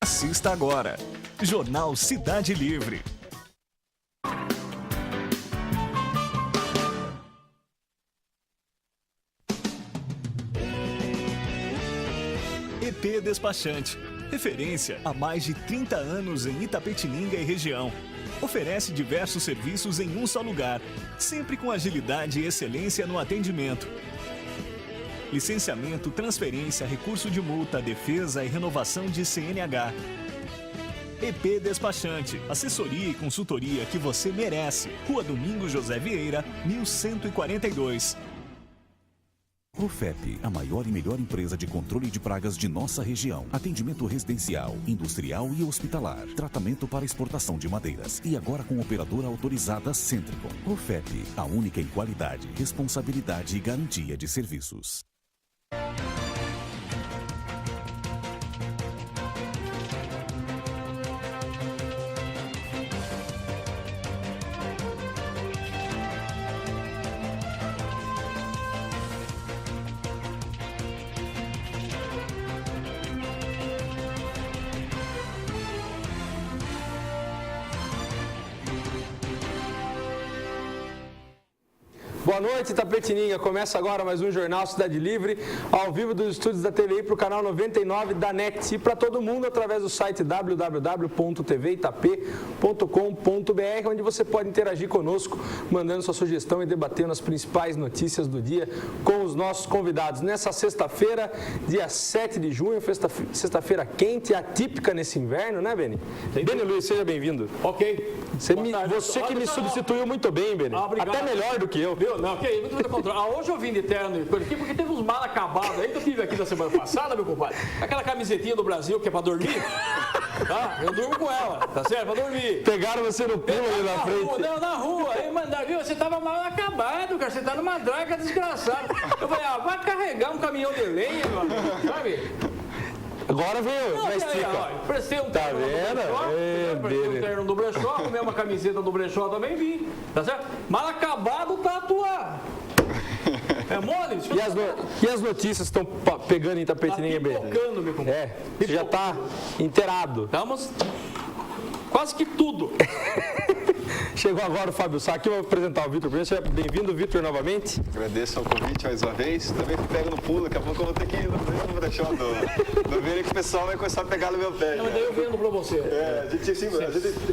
Assista agora. Jornal Cidade Livre. EP Despachante. Referência há mais de 30 anos em Itapetininga e região. Oferece diversos serviços em um só lugar, sempre com agilidade e excelência no atendimento. Licenciamento, transferência, recurso de multa, defesa e renovação de CNH. EP Despachante, assessoria e consultoria que você merece. Rua Domingos José Vieira, 1142. Profep, a maior e melhor empresa de controle de pragas de nossa região. Atendimento residencial, industrial e hospitalar. Tratamento para exportação de madeiras. E agora com operadora autorizada Centricon. Profep, a única em qualidade, responsabilidade e garantia de serviços. Boa noite, Itapetininga. Começa agora mais um Jornal Cidade Livre, ao vivo dos estúdios da TVI para o canal 99 da NET e para todo mundo através do site www.tvitap.com.br, onde você pode interagir conosco, mandando sua sugestão e debatendo as principais notícias do dia com os nossos convidados. Nessa sexta-feira, dia 7 de junho, sexta-feira quente, atípica nesse inverno, né, Beni? Beni Luiz, seja bem-vindo. Ok. Você que me substituiu muito bem, Beni. Até melhor do que eu. Não, que aí, muito pelo contrário. Hoje eu vim de terno aqui porque teve uns mal acabados aí que eu tive aqui na semana passada, meu compadre. Aquela camisetinha do Brasil que é pra dormir. Tá? Eu durmo com ela, tá certo? Pra dormir. Pegaram você no pulo ali na frente. Rua, não, na rua. Aí mandaram, viu? Você tava mal acabado, cara. Você tá numa draga desgraçada. Eu falei, vai carregar um caminhão de lenha, meu amigo, sabe? Agora veio, mas prestei um terno do terno do brechó, arrumei uma camiseta do brechó também, vim, tá certo? Mal acabado tá atuar. É mole? E as notícias estão pegando em Itapetininga, Beni? Tá pipocando, meu compadre. Você já tá inteirado. Estamos quase que tudo. Chegou agora o Fábio Sá, aqui eu vou apresentar o Vitor. Seja bem-vindo, Vitor, novamente. Agradeço o convite mais uma vez. Também pego no pulo, daqui a pouco eu vou ter que ir no brechó do ver que o pessoal vai começar a pegar no meu pé. Não, mas daí eu vendo pra você. A gente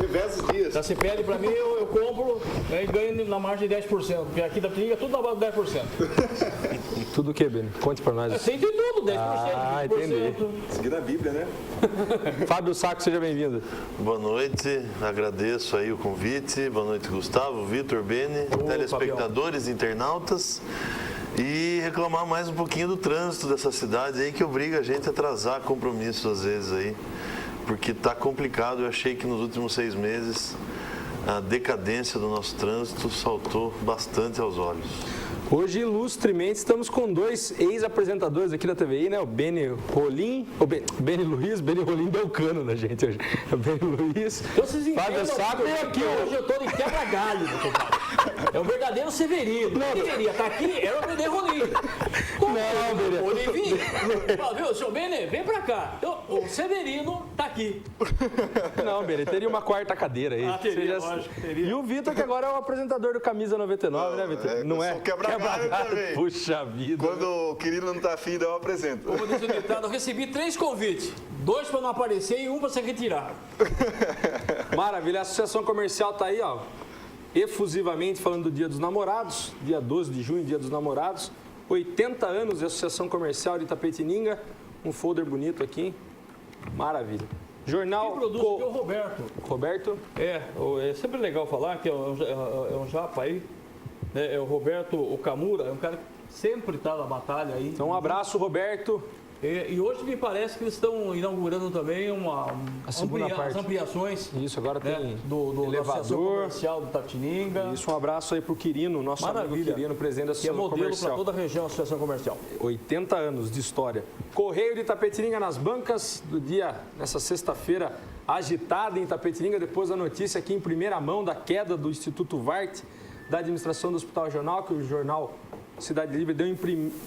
reveza os dias. Tá, você pede pra mim, eu compro e ganho na margem de 10%. Porque aqui da Tringa tudo na base de 10%. Tudo o que, Beni? Conte pra nós. Tem tudo, 10%. Ah, entendi. Seguindo a Bíblia, né? Fábio Saco, seja bem-vindo. Boa noite, agradeço aí o convite. Boa noite, Gustavo, Vitor, Beni, telespectadores, Fabião, internautas. E reclamar mais um pouquinho do trânsito dessa cidade aí que obriga a gente a atrasar compromissos às vezes aí. Porque tá complicado, eu achei que nos últimos 6 meses a decadência do nosso trânsito saltou bastante aos olhos. Hoje, ilustremente, estamos com 2 ex-apresentadores aqui da TVI, né? O Beni Rolim, Beni Luiz, Beni Rolim deu cano na gente hoje. O Beni Luiz, Fábio Saco e aqui. Hoje eu tô de quebra-galho, meu compadre. É o verdadeiro Severino. Não deveria estar aqui, era o Beni Rolim. Não, Beni. Rolim vinha. Viu, seu Beni, vem pra cá. O Severino tá aqui. Não, Beni, teria uma 4ª cadeira aí. Teria, lógico, teria. E o Vitor, que agora é o apresentador do Camisa 99, né, Vitor? Não é? Puxa vida. Quando o querido não tá afim, eu apresento. Como diz o ditado, eu recebi 3 convites. 2 para não aparecer e 1 para ser retirado. Maravilha. A Associação Comercial tá aí, ó, efusivamente falando do Dia dos Namorados. Dia 12 de junho, Dia dos Namorados. 80 anos de Associação Comercial de Itapetininga. Um folder bonito aqui. Maravilha. Jornal... Quem produz aqui é o Roberto. Roberto? É sempre legal falar que é um japa aí. É o Roberto Okamura, é um cara que sempre está na batalha aí. Então, um abraço, Roberto. E hoje me parece que eles estão inaugurando também as ampliações. Isso, agora tem do elevador comercial do Itapetininga. Isso, um abraço aí para o Quirino, nosso amigo Quirino, presidente da Associação Comercial. Que é modelo para toda a região, Associação Comercial. 80 anos de história. Correio de Itapetininga nas bancas do dia, nessa sexta-feira, agitada em Itapetininga, depois da notícia aqui em primeira mão da queda do Instituto Vart, da administração do Hospital Regional, que o jornal Cidade Livre deu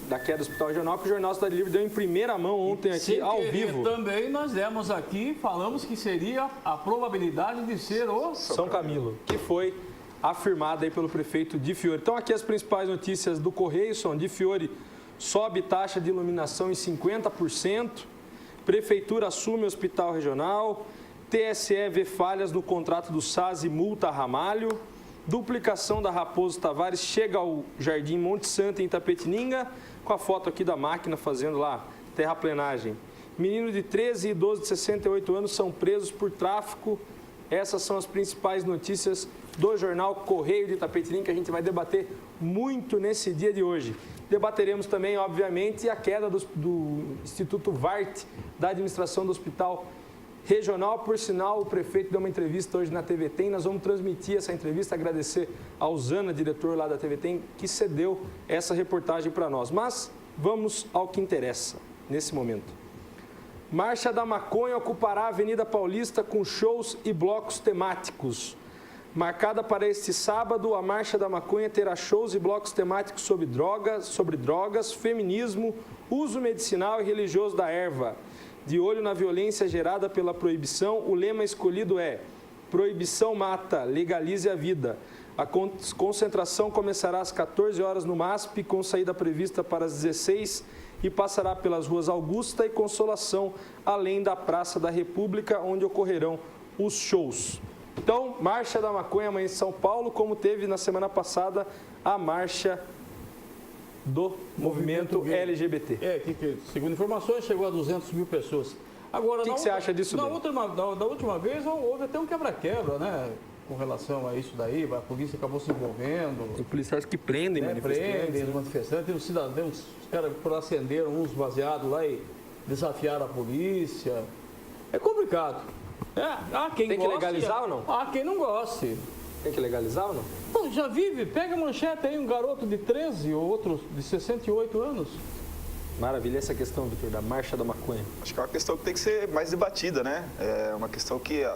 da queda do Hospital Regional, que o Jornal Cidade Livre deu em primeira mão ontem aqui, ao vivo. Também nós demos aqui, falamos que seria a probabilidade de ser o São Camilo, que foi afirmada aí pelo prefeito Di Fiore. Então aqui as principais notícias do Correio são: Di Fiore sobe taxa de iluminação em 50%, Prefeitura assume Hospital Regional, TSE vê falhas no contrato do SAS e multa Ramalho, duplicação da Raposo Tavares chega ao Jardim Monte Santo em Itapetininga, com a foto aqui da máquina fazendo lá terraplenagem. Menino de 13 e idoso de 68 anos são presos por tráfico. Essas são as principais notícias do jornal Correio de Itapetininga, que a gente vai debater muito nesse dia de hoje. Debateremos também, obviamente, a queda do Instituto VART, da administração do Hospital Regional. Por sinal, o prefeito deu uma entrevista hoje na TV Tem. Nós vamos transmitir essa entrevista, agradecer ao Zana, diretor lá da TV Tem, que cedeu essa reportagem para nós. Mas vamos ao que interessa nesse momento. Marcha da Maconha ocupará a Avenida Paulista com shows e blocos temáticos. Marcada para este sábado, a Marcha da Maconha terá shows e blocos temáticos sobre drogas, feminismo, uso medicinal e religioso da erva. De olho na violência gerada pela proibição, o lema escolhido é: proibição mata, legalize a vida. A concentração começará às 14 horas no MASP, com saída prevista para as 16 e passará pelas ruas Augusta e Consolação, além da Praça da República, onde ocorrerão os shows. Então, Marcha da Maconha amanhã em São Paulo, como teve na semana passada a Marcha do movimento LGBT. Que segundo informações, chegou a 200 mil pessoas. Agora, o que você acha disso? Da última vez, houve até um quebra-quebra, né? Com relação a isso daí, a polícia acabou se envolvendo. Tem policiais que prendem manifestantes. Prendem manifestantes, tem uns cidadãos, os caras acenderam uns baseados lá e desafiaram a polícia. É complicado. Quem tem que goste, legalizar ou não? Quem não goste. Tem que legalizar ou não? Pô, já vive, pega a manchete aí, um garoto de 13 ou outro de 68 anos. Maravilha, essa questão, Vitor, da Marcha da Maconha. Acho que é uma questão que tem que ser mais debatida, né? É uma questão que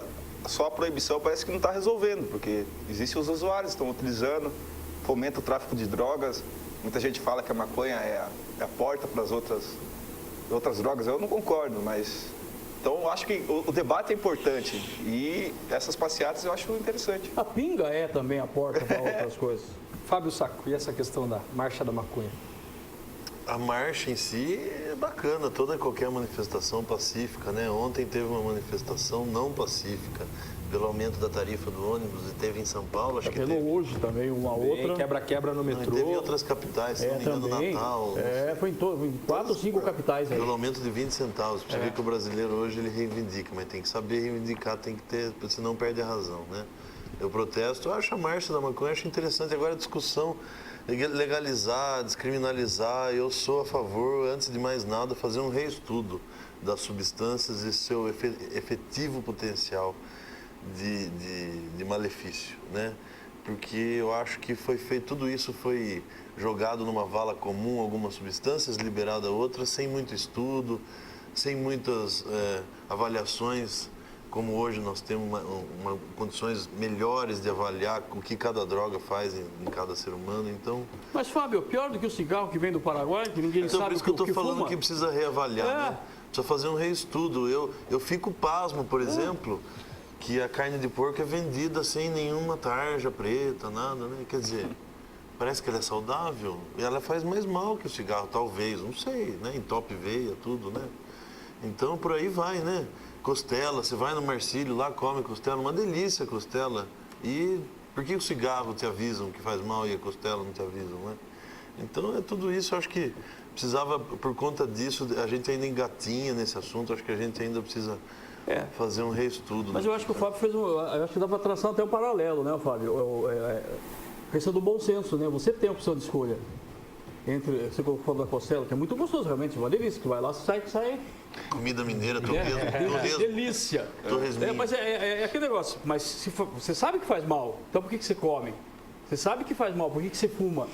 só a proibição parece que não está resolvendo, porque existem os usuários que estão utilizando, fomenta o tráfico de drogas. Muita gente fala que a maconha é a porta para as outras drogas. Eu não concordo, mas... Então, eu acho que o debate é importante e essas passeatas eu acho interessante. A pinga é também a porta para outras coisas. Fábio Sacco, e essa questão da Marcha da Maconha? A marcha em si é bacana, toda e qualquer manifestação pacífica, né? Ontem teve uma manifestação não pacífica pelo aumento da tarifa do ônibus e teve em São Paulo, acho que teve. Hoje também, outra. Quebra-quebra no metrô. Teve em outras capitais, se não me engano, também. Natal. Foi em 4 ou 5 capitais aí. Pelo aumento de 20 centavos. Pra você ver que o brasileiro hoje ele reivindica, mas tem que saber reivindicar, tem que ter, senão perde a razão, né? Eu protesto, eu acho a Marcha da Maconha, acho interessante. Agora a discussão, legalizar, descriminalizar, eu sou a favor, antes de mais nada, fazer um reestudo das substâncias e seu efetivo potencial de malefício, né? Porque eu acho que tudo isso foi jogado numa vala comum, algumas substâncias, liberada outras, sem muito estudo, sem muitas avaliações, como hoje nós temos condições melhores de avaliar o que cada droga faz em cada ser humano, então... Mas, Fábio, pior do que o cigarro que vem do Paraguai, que ninguém sabe por isso que eu estou falando fuma. que precisa reavaliar, né? Precisa fazer um reestudo. Eu fico pasmo, por exemplo, que a carne de porco é vendida sem nenhuma tarja preta, nada, né? Quer dizer, parece que ela é saudável e ela faz mais mal que o cigarro, talvez, não sei, né? Entope veia, tudo, né? Então, por aí vai, né? Costela, você vai no Marcílio lá, come costela, uma delícia a costela. E por que o cigarro te avisam que faz mal e a costela não te avisam, né? Então, é tudo isso, eu acho que precisava, por conta disso, a gente ainda engatinha nesse assunto, acho que a gente ainda precisa fazer um reestudo. Mas eu acho que o Fábio eu acho que dá para traçar até um paralelo, né, Fábio? A questão do bom senso, né? Você tem a opção de escolha. Você falou da costela, que é muito gostoso, realmente, uma delícia, que vai lá, sai. Comida mineira, torresmo. Delícia. Mas é aquele negócio, mas você sabe que faz mal, então por que você come? Você sabe que faz mal, por que você fuma?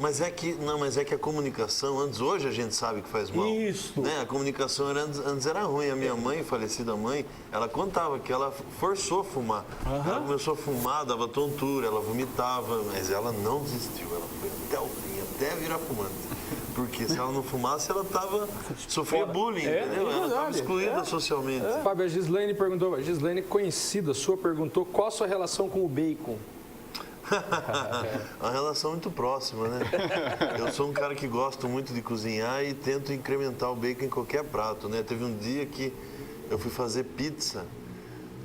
Mas é que a comunicação, hoje a gente sabe que faz mal. Isso. Né? A comunicação antes era ruim. A minha mãe, falecida mãe, ela contava que ela forçou a fumar. Ela começou a fumar, dava tontura, ela vomitava, mas ela não desistiu. Ela foi até o fim, até virar fumante. Porque se ela não fumasse, ela sofria bullying, entendeu? Ela estava excluída socialmente. Fábio, a Gislaine perguntou, a Gislaine conhecida sua, perguntou qual a sua relação com o bacon? A relação muito próxima, né? Eu sou um cara que gosto muito de cozinhar e tento incrementar o bacon em qualquer prato, né? Teve um dia que eu fui fazer pizza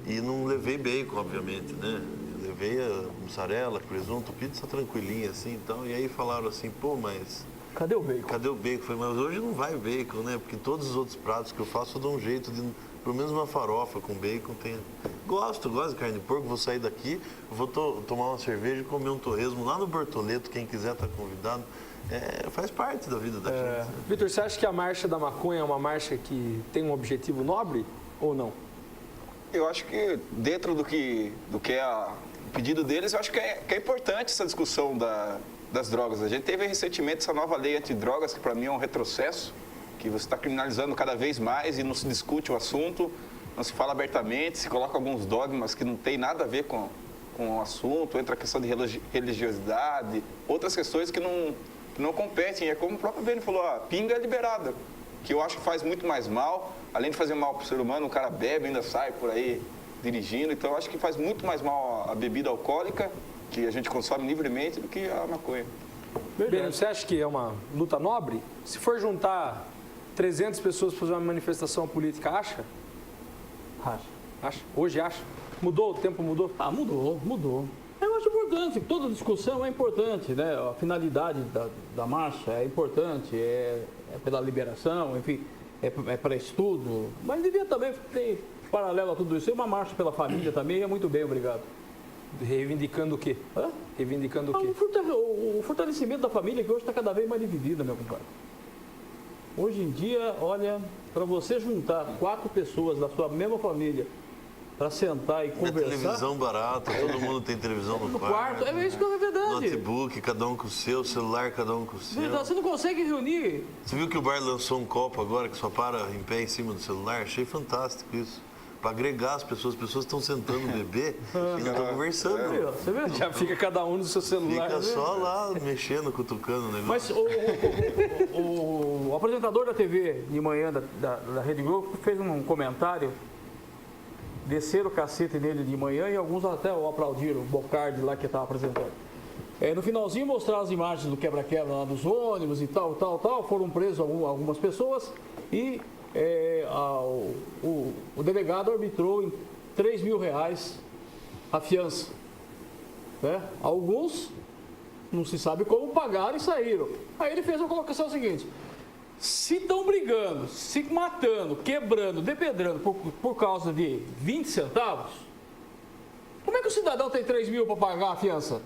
e não levei bacon, obviamente, né? Eu levei a mussarela, presunto, pizza tranquilinha assim e tal. E aí falaram assim, pô, mas... Cadê o bacon? Cadê o bacon? Eu falei, mas hoje não vai bacon, né? Porque todos os outros pratos que eu faço eu dou um jeito de... Pelo menos uma farofa com bacon tem. Gosto de carne de porco, vou sair daqui, vou tomar uma cerveja e comer um torresmo lá no Bortoleto, quem quiser estar convidado. Faz parte da vida da gente. Vitor, você acha que a Marcha da Maconha é uma marcha que tem um objetivo nobre ou não? Eu acho que dentro do que é o pedido deles, eu acho que é importante essa discussão das drogas. A gente teve recentemente essa nova lei antidrogas, que para mim é um retrocesso, que você está criminalizando cada vez mais e não se discute o assunto, não se fala abertamente, se coloca alguns dogmas que não tem nada a ver com o assunto, entra a questão de religiosidade, outras questões que não competem. É como o próprio Beni falou, a pinga é liberada, que eu acho que faz muito mais mal, além de fazer mal para o ser humano, o cara bebe, ainda sai por aí dirigindo, então eu acho que faz muito mais mal a bebida alcoólica, que a gente consome livremente, do que a maconha. Beni, você acha que é uma luta nobre? Se for juntar 300 pessoas para fazer uma manifestação política, acha? Acha? Hoje acha? Mudou? O tempo mudou? Mudou. Eu acho importante, toda discussão é importante, né? A finalidade da marcha é importante, é pela liberação, enfim, é para estudo, mas devia também ter, paralelo a tudo isso, uma marcha pela família também, é muito bem, obrigado. Reivindicando o quê? Reivindicando o quê? O fortalecimento da família, que hoje está cada vez mais dividida, meu compadre. Hoje em dia, olha, para você juntar 4 pessoas da sua mesma família para sentar e conversar... televisão barata, todo mundo tem televisão no quarto. É isso que é verdade. Notebook, cada um com o seu, celular, cada um com o seu. Verdade, você não consegue reunir... Você viu que o bar lançou um copo agora que só para em pé em cima do celular? Achei fantástico isso. Para agregar as pessoas estão sentando no bebê e não estão conversando. Você vê? Já fica cada um no seu celular. Fica só lá mexendo, cutucando o negócio. Mas o apresentador da TV de manhã da Rede Globo fez um comentário, desceram o cacete nele de manhã e alguns até o aplaudiram, o Bocardi lá que estava apresentando. No finalzinho mostraram as imagens do quebra-quebra lá dos ônibus e tal, foram presos algumas pessoas e o delegado arbitrou em R$3.000 a fiança. Né? Alguns não se sabe como pagaram e saíram. Aí ele fez a colocação seguinte: se estão brigando, se matando, quebrando, depedrando por causa de 20 centavos, como é que o cidadão tem 3 mil para pagar a fiança?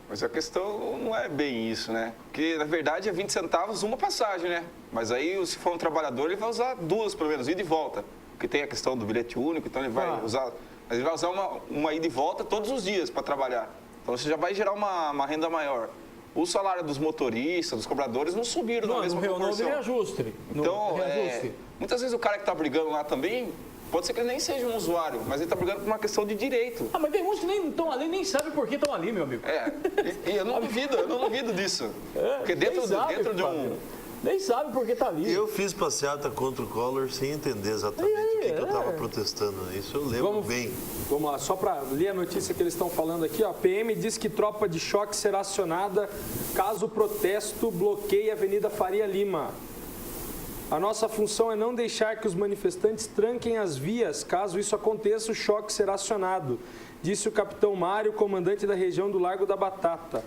Mas a questão não é bem isso, né? Porque, na verdade, é 20 centavos uma passagem, né? Mas aí, se for um trabalhador, ele vai usar 2, pelo menos, ida e volta. Porque tem a questão do bilhete único, então ele vai usar... Mas ele vai usar uma ida e volta todos os dias para trabalhar. Então, você já vai gerar uma renda maior. O salário dos motoristas, dos cobradores, não subiram na mesma proporção. Não reajuste. Então, muitas vezes o cara que está brigando lá também... Pode ser que ele nem seja um usuário, mas ele está brigando por uma questão de direito. Mas tem uns que nem estão ali, nem sabem por que estão ali, meu amigo. E eu não duvido disso. Porque dentro de um... Nem sabe por que está ali. Eu fiz passeata contra o Collor sem entender exatamente o que eu estava protestando. Isso eu lembro bem. Vamos lá, só para ler a notícia que eles estão falando aqui. A PM diz que tropa de choque será acionada caso o protesto bloqueie a Avenida Faria Lima. A nossa função é não deixar que os manifestantes tranquem as vias. Caso isso aconteça, o choque será acionado, disse o capitão Mário, comandante da região do Largo da Batata.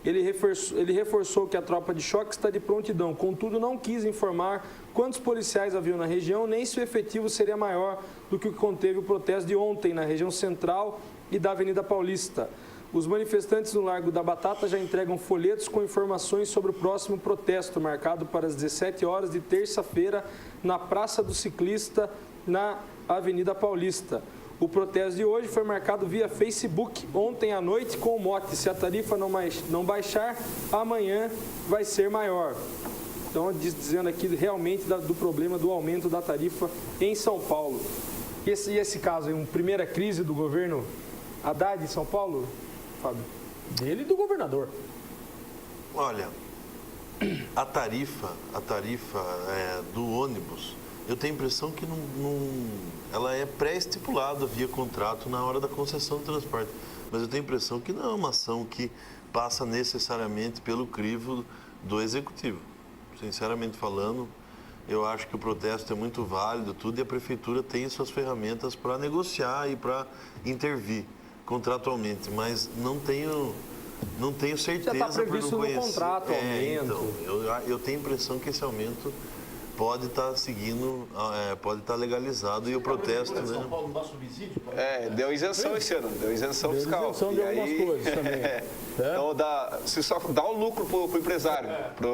Ele reforçou que a tropa de choque está de prontidão, contudo não quis informar quantos policiais haviam na região, nem se o efetivo seria maior do que o que conteve o protesto de ontem na região central e da Avenida Paulista. Os manifestantes no Largo da Batata já entregam folhetos com informações sobre o próximo protesto, marcado para as 17 horas de terça-feira, na Praça do Ciclista, na Avenida Paulista. O protesto de hoje foi marcado via Facebook ontem à noite com o mote: se a tarifa não baixar, amanhã vai ser maior. Então, dizendo aqui realmente do problema do aumento da tarifa em São Paulo. E esse caso aí, uma primeira crise do governo Haddad em São Paulo, Fábio? Dele e do governador. Olha, a tarifa do ônibus, eu tenho a impressão que ela é pré-estipulada via contrato na hora da concessão do transporte. Mas eu tenho a impressão que não é uma ação que passa necessariamente pelo crivo do executivo. Sinceramente falando, eu acho que o protesto é muito válido, tudo, e a prefeitura tem suas ferramentas para negociar e para intervir contratualmente, mas não tenho certeza. Já está previsto no contrato aumento. Então, eu tenho a impressão que esse aumento pode estar seguindo, pode estar legalizado, e o protesto, né? São Paulo não dá subsídio? Deu isenção esse ano, deu isenção fiscal. Isenção de algumas coisas também. Então, se só dá o lucro para o empresário, para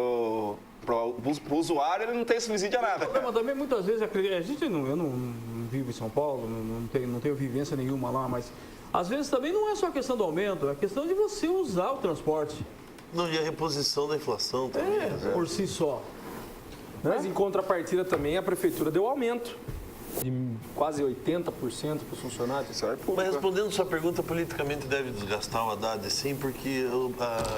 o usuário, ele não tem subsídio a nada. Mas também muitas vezes, eu não vivo em São Paulo, não tenho vivência nenhuma lá, mas às vezes também não é só a questão do aumento, é a questão de você usar o transporte. Não, e a reposição da inflação também. Por si só. Mas em contrapartida também a prefeitura deu aumento de quase 80% para os funcionários. Mas respondendo sua pergunta, politicamente deve desgastar o Haddad, sim, porque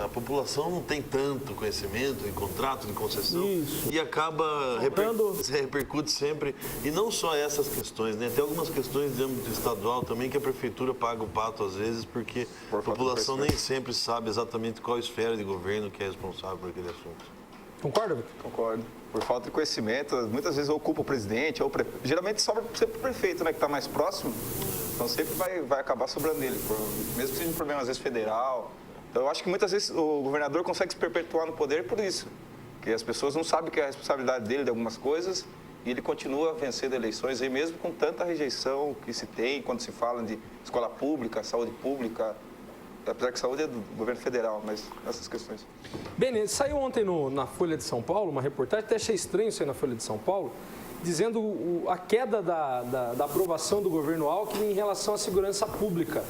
a população não tem tanto conhecimento de contrato de concessão. Isso. E acaba repercute sempre, e não só essas questões, né? Tem algumas questões de âmbito estadual também que a prefeitura paga o pato às vezes, porque a população nem sempre sabe exatamente qual esfera de governo que é responsável por aquele assunto. Concorda, Vitor? Concordo. Por falta de conhecimento, muitas vezes ocupa o presidente, geralmente sobra sempre o prefeito, né, que está mais próximo, então sempre vai acabar sobrando ele, mesmo que seja um problema às vezes federal. Então eu acho que muitas vezes o governador consegue se perpetuar no poder por isso, porque as pessoas não sabem que é a responsabilidade dele de algumas coisas e ele continua vencendo eleições, aí mesmo com tanta rejeição que se tem quando se fala de escola pública, saúde pública, apesar que saúde é do governo federal, mas essas questões. Bem, saiu ontem na Folha de São Paulo uma reportagem, até achei estranho isso aí na Folha de São Paulo, dizendo a queda da aprovação do governo Alckmin em relação à segurança pública.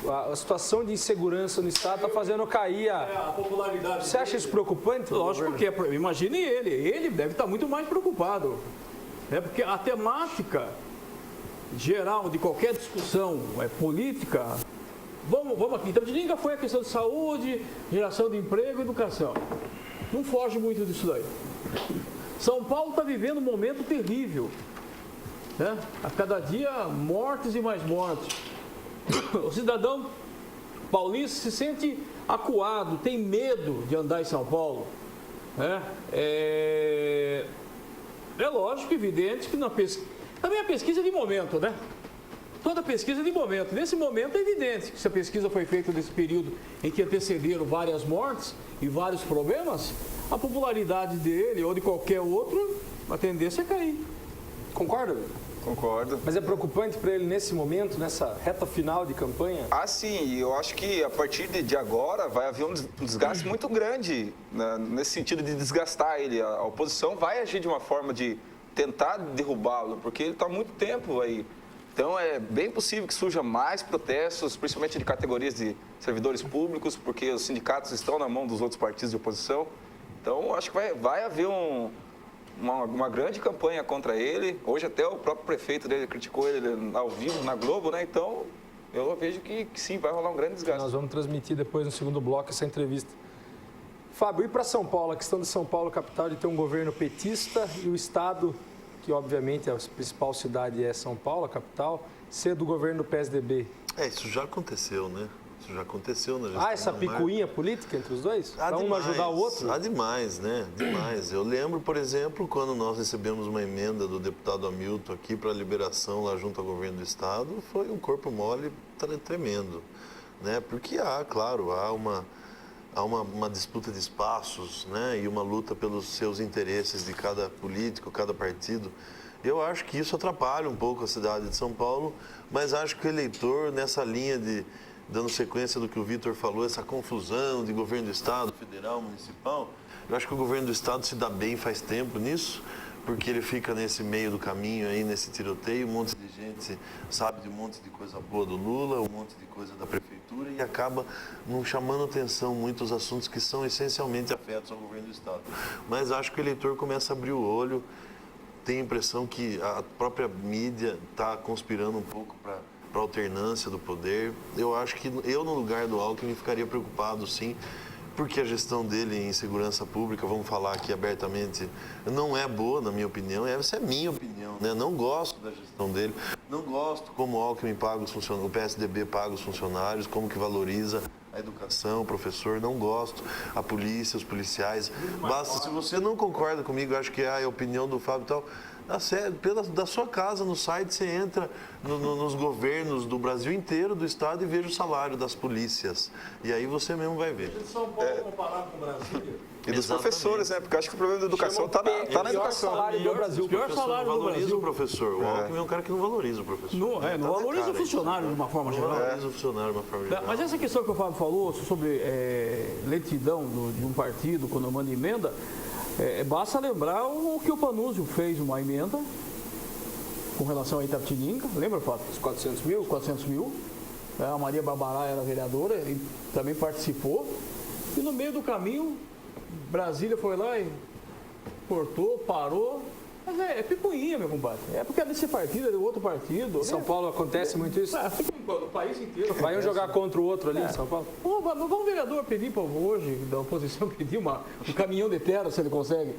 A situação de insegurança no Estado está fazendo cair a popularidade. Você acha isso preocupante? Lógico que é. Imagine ele deve estar muito mais preocupado. Porque a temática geral de qualquer discussão política. Vamos aqui. Então, nunca foi a questão de saúde, geração de emprego e educação. Não foge muito disso daí. São Paulo está vivendo um momento terrível. Né? A cada dia, mortes e mais mortes. O cidadão paulista se sente acuado, tem medo de andar em São Paulo. Né? É lógico, evidente, que também a pesquisa é de momento, né? Toda pesquisa é de momento. Nesse momento é evidente que se a pesquisa foi feita nesse período em que antecederam várias mortes e vários problemas, a popularidade dele ou de qualquer outro, a tendência é cair. Concorda? Concordo. Mas é preocupante para ele nesse momento, nessa reta final de campanha? Ah, sim. Eu acho que a partir de agora vai haver um desgaste muito grande, né, nesse sentido de desgastar ele. A oposição vai agir de uma forma de tentar derrubá-lo, porque ele está há muito tempo aí. Então, é bem possível que surja mais protestos, principalmente de categorias de servidores públicos, porque os sindicatos estão na mão dos outros partidos de oposição. Então, acho que vai haver uma grande campanha contra ele. Hoje até o próprio prefeito dele criticou ele ao vivo na Globo, né? Então, eu vejo que sim, vai rolar um grande desgaste. Nós vamos transmitir depois no segundo bloco essa entrevista. Fábio, e para São Paulo? A questão de São Paulo, capital, de ter um governo petista e o Estado, que obviamente a principal cidade é São Paulo, a capital, ser do governo do PSDB. Isso já aconteceu, né? Isso já aconteceu na gestão. Essa picuinha política entre os dois? Para um ajudar o outro? Demais, né? Demais. Eu lembro, por exemplo, quando nós recebemos uma emenda do deputado Hamilton aqui para liberação lá junto ao governo do Estado, foi um corpo mole tremendo, né? Porque claro, há uma disputa de espaços, né, e uma luta pelos seus interesses de cada político, cada partido. Eu acho que isso atrapalha um pouco a cidade de São Paulo, mas acho que o eleitor, nessa linha dando sequência do que o Vitor falou, essa confusão de governo do Estado, federal, municipal, eu acho que o governo do Estado se dá bem faz tempo nisso, porque ele fica nesse meio do caminho aí, nesse tiroteio, um monte de gente sabe de um monte de coisa boa do Lula, um monte de coisa da prefeitura e acaba não chamando atenção muitos assuntos que são essencialmente afetos ao governo do Estado. Mas acho que o eleitor começa a abrir o olho, tem a impressão que a própria mídia está conspirando um pouco para a alternância do poder. Eu acho que eu, no lugar do Alckmin, ficaria preocupado, sim, porque a gestão dele em segurança pública, vamos falar aqui abertamente, não é boa, na minha opinião. Essa é minha opinião, né? Não gosto da gestão dele, não gosto como o Alckmin paga os funcionários, o PSDB paga os funcionários, como que valoriza a educação, o professor, não gosto, a polícia, os policiais. Basta, se você não concorda comigo, acho que é a opinião do Fábio e tal, da sua casa, no site, você entra nos governos do Brasil inteiro, do Estado, e veja o salário das polícias. E aí você mesmo vai ver. São Paulo comparado com o Brasília. E dos professores, né? Porque eu acho que o problema da educação está na educação. Salário do Brasil. O pior salário do valoriza Brasil. o professor. O Alckmin é um cara que não valoriza o professor. Não valoriza o funcionário de uma forma geral. Não valoriza o funcionário de uma forma geral. Mas essa questão que o Fábio falou sobre lentidão de um partido quando manda emenda, basta lembrar o que o Panúzio fez uma emenda com relação a Itapetininga. Lembra, Fábio? Os 400 mil? 400 mil. A Maria Barbará era vereadora e também participou. E no meio do caminho, Brasília foi lá e cortou, parou. Mas é picuinha, meu compadre. É porque é desse partido, é do outro partido. Em São Paulo acontece muito isso? O país inteiro. Vai um jogar contra o outro ali em São Paulo? Pô, vamos um vereador pedir para hoje, da oposição, pedir um caminhão de terra, se ele consegue.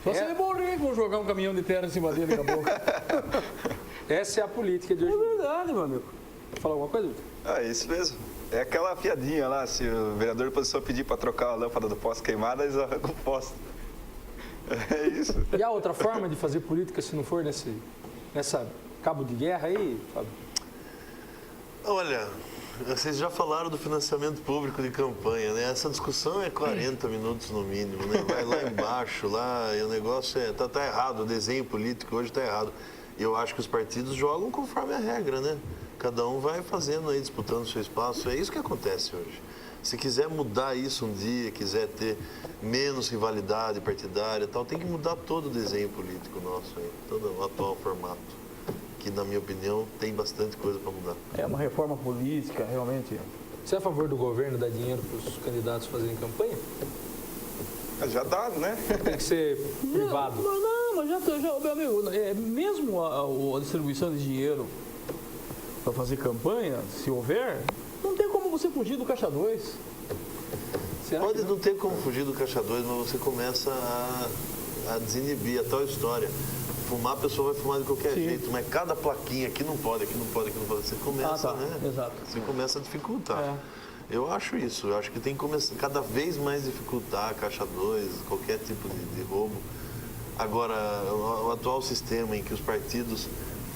Só se ele morrer, vão jogar um caminhão de terra em cima dele, acabou. Essa é a política de hoje. É verdade, meu amigo. Falar alguma coisa? É isso mesmo. É aquela piadinha lá, se o vereador de oposição pedir para trocar a lâmpada do poste queimada, eles arrancam o poste. É isso. E há outra forma de fazer política se não for nessa cabo de guerra aí, Fábio? Olha, vocês já falaram do financiamento público de campanha, né? Essa discussão é 40 minutos no mínimo, né? Vai lá embaixo, lá, e o negócio tá errado, o desenho político hoje está errado. E eu acho que os partidos jogam conforme a regra, né? Cada um vai fazendo aí, disputando o seu espaço. É isso que acontece hoje. Se quiser mudar isso um dia, quiser ter menos rivalidade partidária e tal, tem que mudar todo o desenho político nosso aí, todo o atual formato, que na minha opinião tem bastante coisa para mudar. É uma reforma política, realmente. Você é a favor do governo dar dinheiro para os candidatos fazerem campanha? Já dá, né? Tem que ser privado. Mas já meu amigo, mesmo a distribuição de dinheiro para fazer campanha, se houver, não tem como você fugir do Caixa 2. Pode não ter como fugir do Caixa 2, mas você começa a desinibir a tal história. Fumar, a pessoa vai fumar de qualquer jeito, mas cada plaquinha, aqui não pode, aqui não pode, aqui não pode, você começa, né? Exato. Você começa a dificultar. Eu acho isso, eu acho que tem que começar cada vez mais dificultar a Caixa 2, qualquer tipo de roubo. Agora, o atual sistema em que os partidos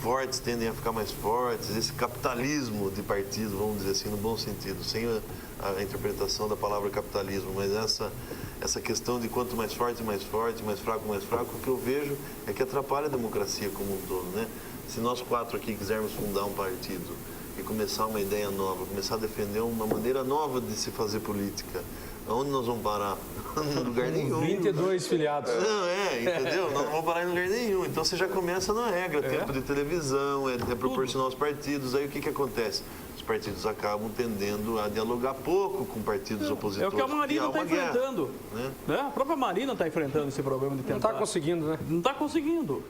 fortes tendem a ficar mais fortes, esse capitalismo de partido, vamos dizer assim, no bom sentido, sem a interpretação da palavra capitalismo, mas essa questão de quanto mais forte, mais fraco, o que eu vejo é que atrapalha a democracia como um todo, né? Se nós quatro aqui quisermos fundar um partido e começar uma ideia nova, começar a defender uma maneira nova de se fazer política, aonde nós vamos parar? Em lugar nenhum. 22 filiados. Não, entendeu? Nós não vamos parar em lugar nenhum. Então você já começa na regra, tempo de televisão, é proporcional aos partidos. Aí o que acontece? Os partidos acabam tendendo a dialogar pouco com partidos opositores. É o que a Marina está enfrentando. Né? A própria Marina está enfrentando esse problema de tentar. Não está conseguindo, né? Não está conseguindo.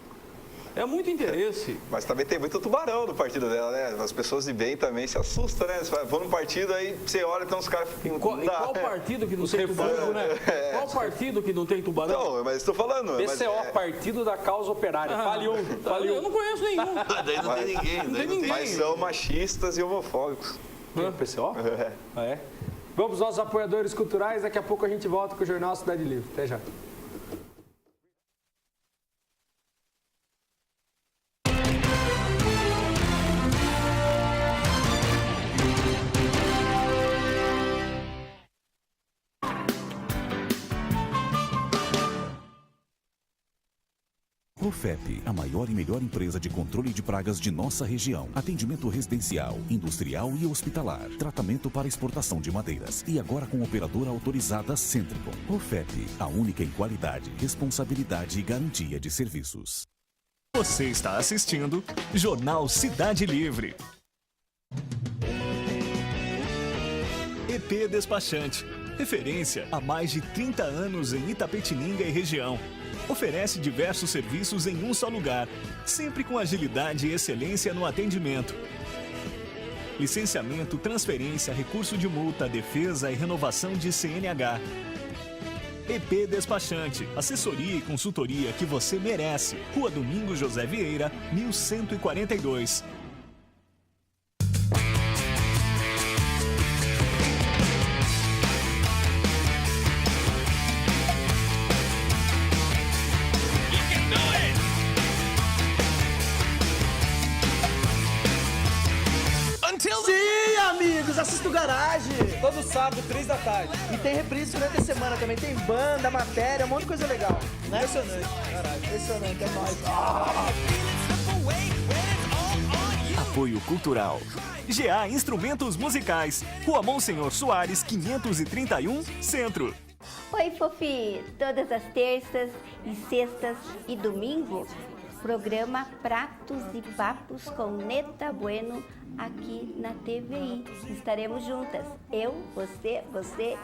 É muito interesse. Mas também tem muito tubarão no partido dela, né? As pessoas de bem também se assustam, né? Você vai, vou no partido, aí você olha, então os caras ficam... Qual partido que não tem tubarão, né? Qual partido que não tem tubarão? Não, mas estou falando... PCO, Partido da Causa Operária. Fale um. Eu não conheço nenhum. Daí não tem ninguém. Não tem ninguém. Mas são machistas e homofóbicos. PCO? É. Vamos aos nossos apoiadores culturais. Daqui a pouco a gente volta com o Jornal Cidade Livre. Até já. OFEP, a maior e melhor empresa de controle de pragas de nossa região. Atendimento residencial, industrial e hospitalar. Tratamento para exportação de madeiras. E agora com operadora autorizada Centricon. OFEP, a única em qualidade, responsabilidade e garantia de serviços. Você está assistindo Jornal Cidade Livre. EP Despachante, referência há mais de 30 anos em Itapetininga e região. Oferece diversos serviços em um só lugar, sempre com agilidade e excelência no atendimento. Licenciamento, transferência, recurso de multa, defesa e renovação de CNH. EP Despachante, assessoria e consultoria que você merece. Rua Domingos José Vieira, 1142. Sim, amigos, assista o Garage. Todo sábado, 3 da tarde. E tem reprise durante a semana também. Tem banda, matéria, um monte de coisa legal. Né? Impressionante. Garage, impressionante, é nóis. Apoio Cultural. GA Instrumentos Musicais. Rua Monsenhor Soares, 531, Centro. Oi, Fofi! Todas as terças e sextas e domingo, programa Pratos e Papos com Neta Bueno aqui na TVI. Estaremos juntas. Eu, você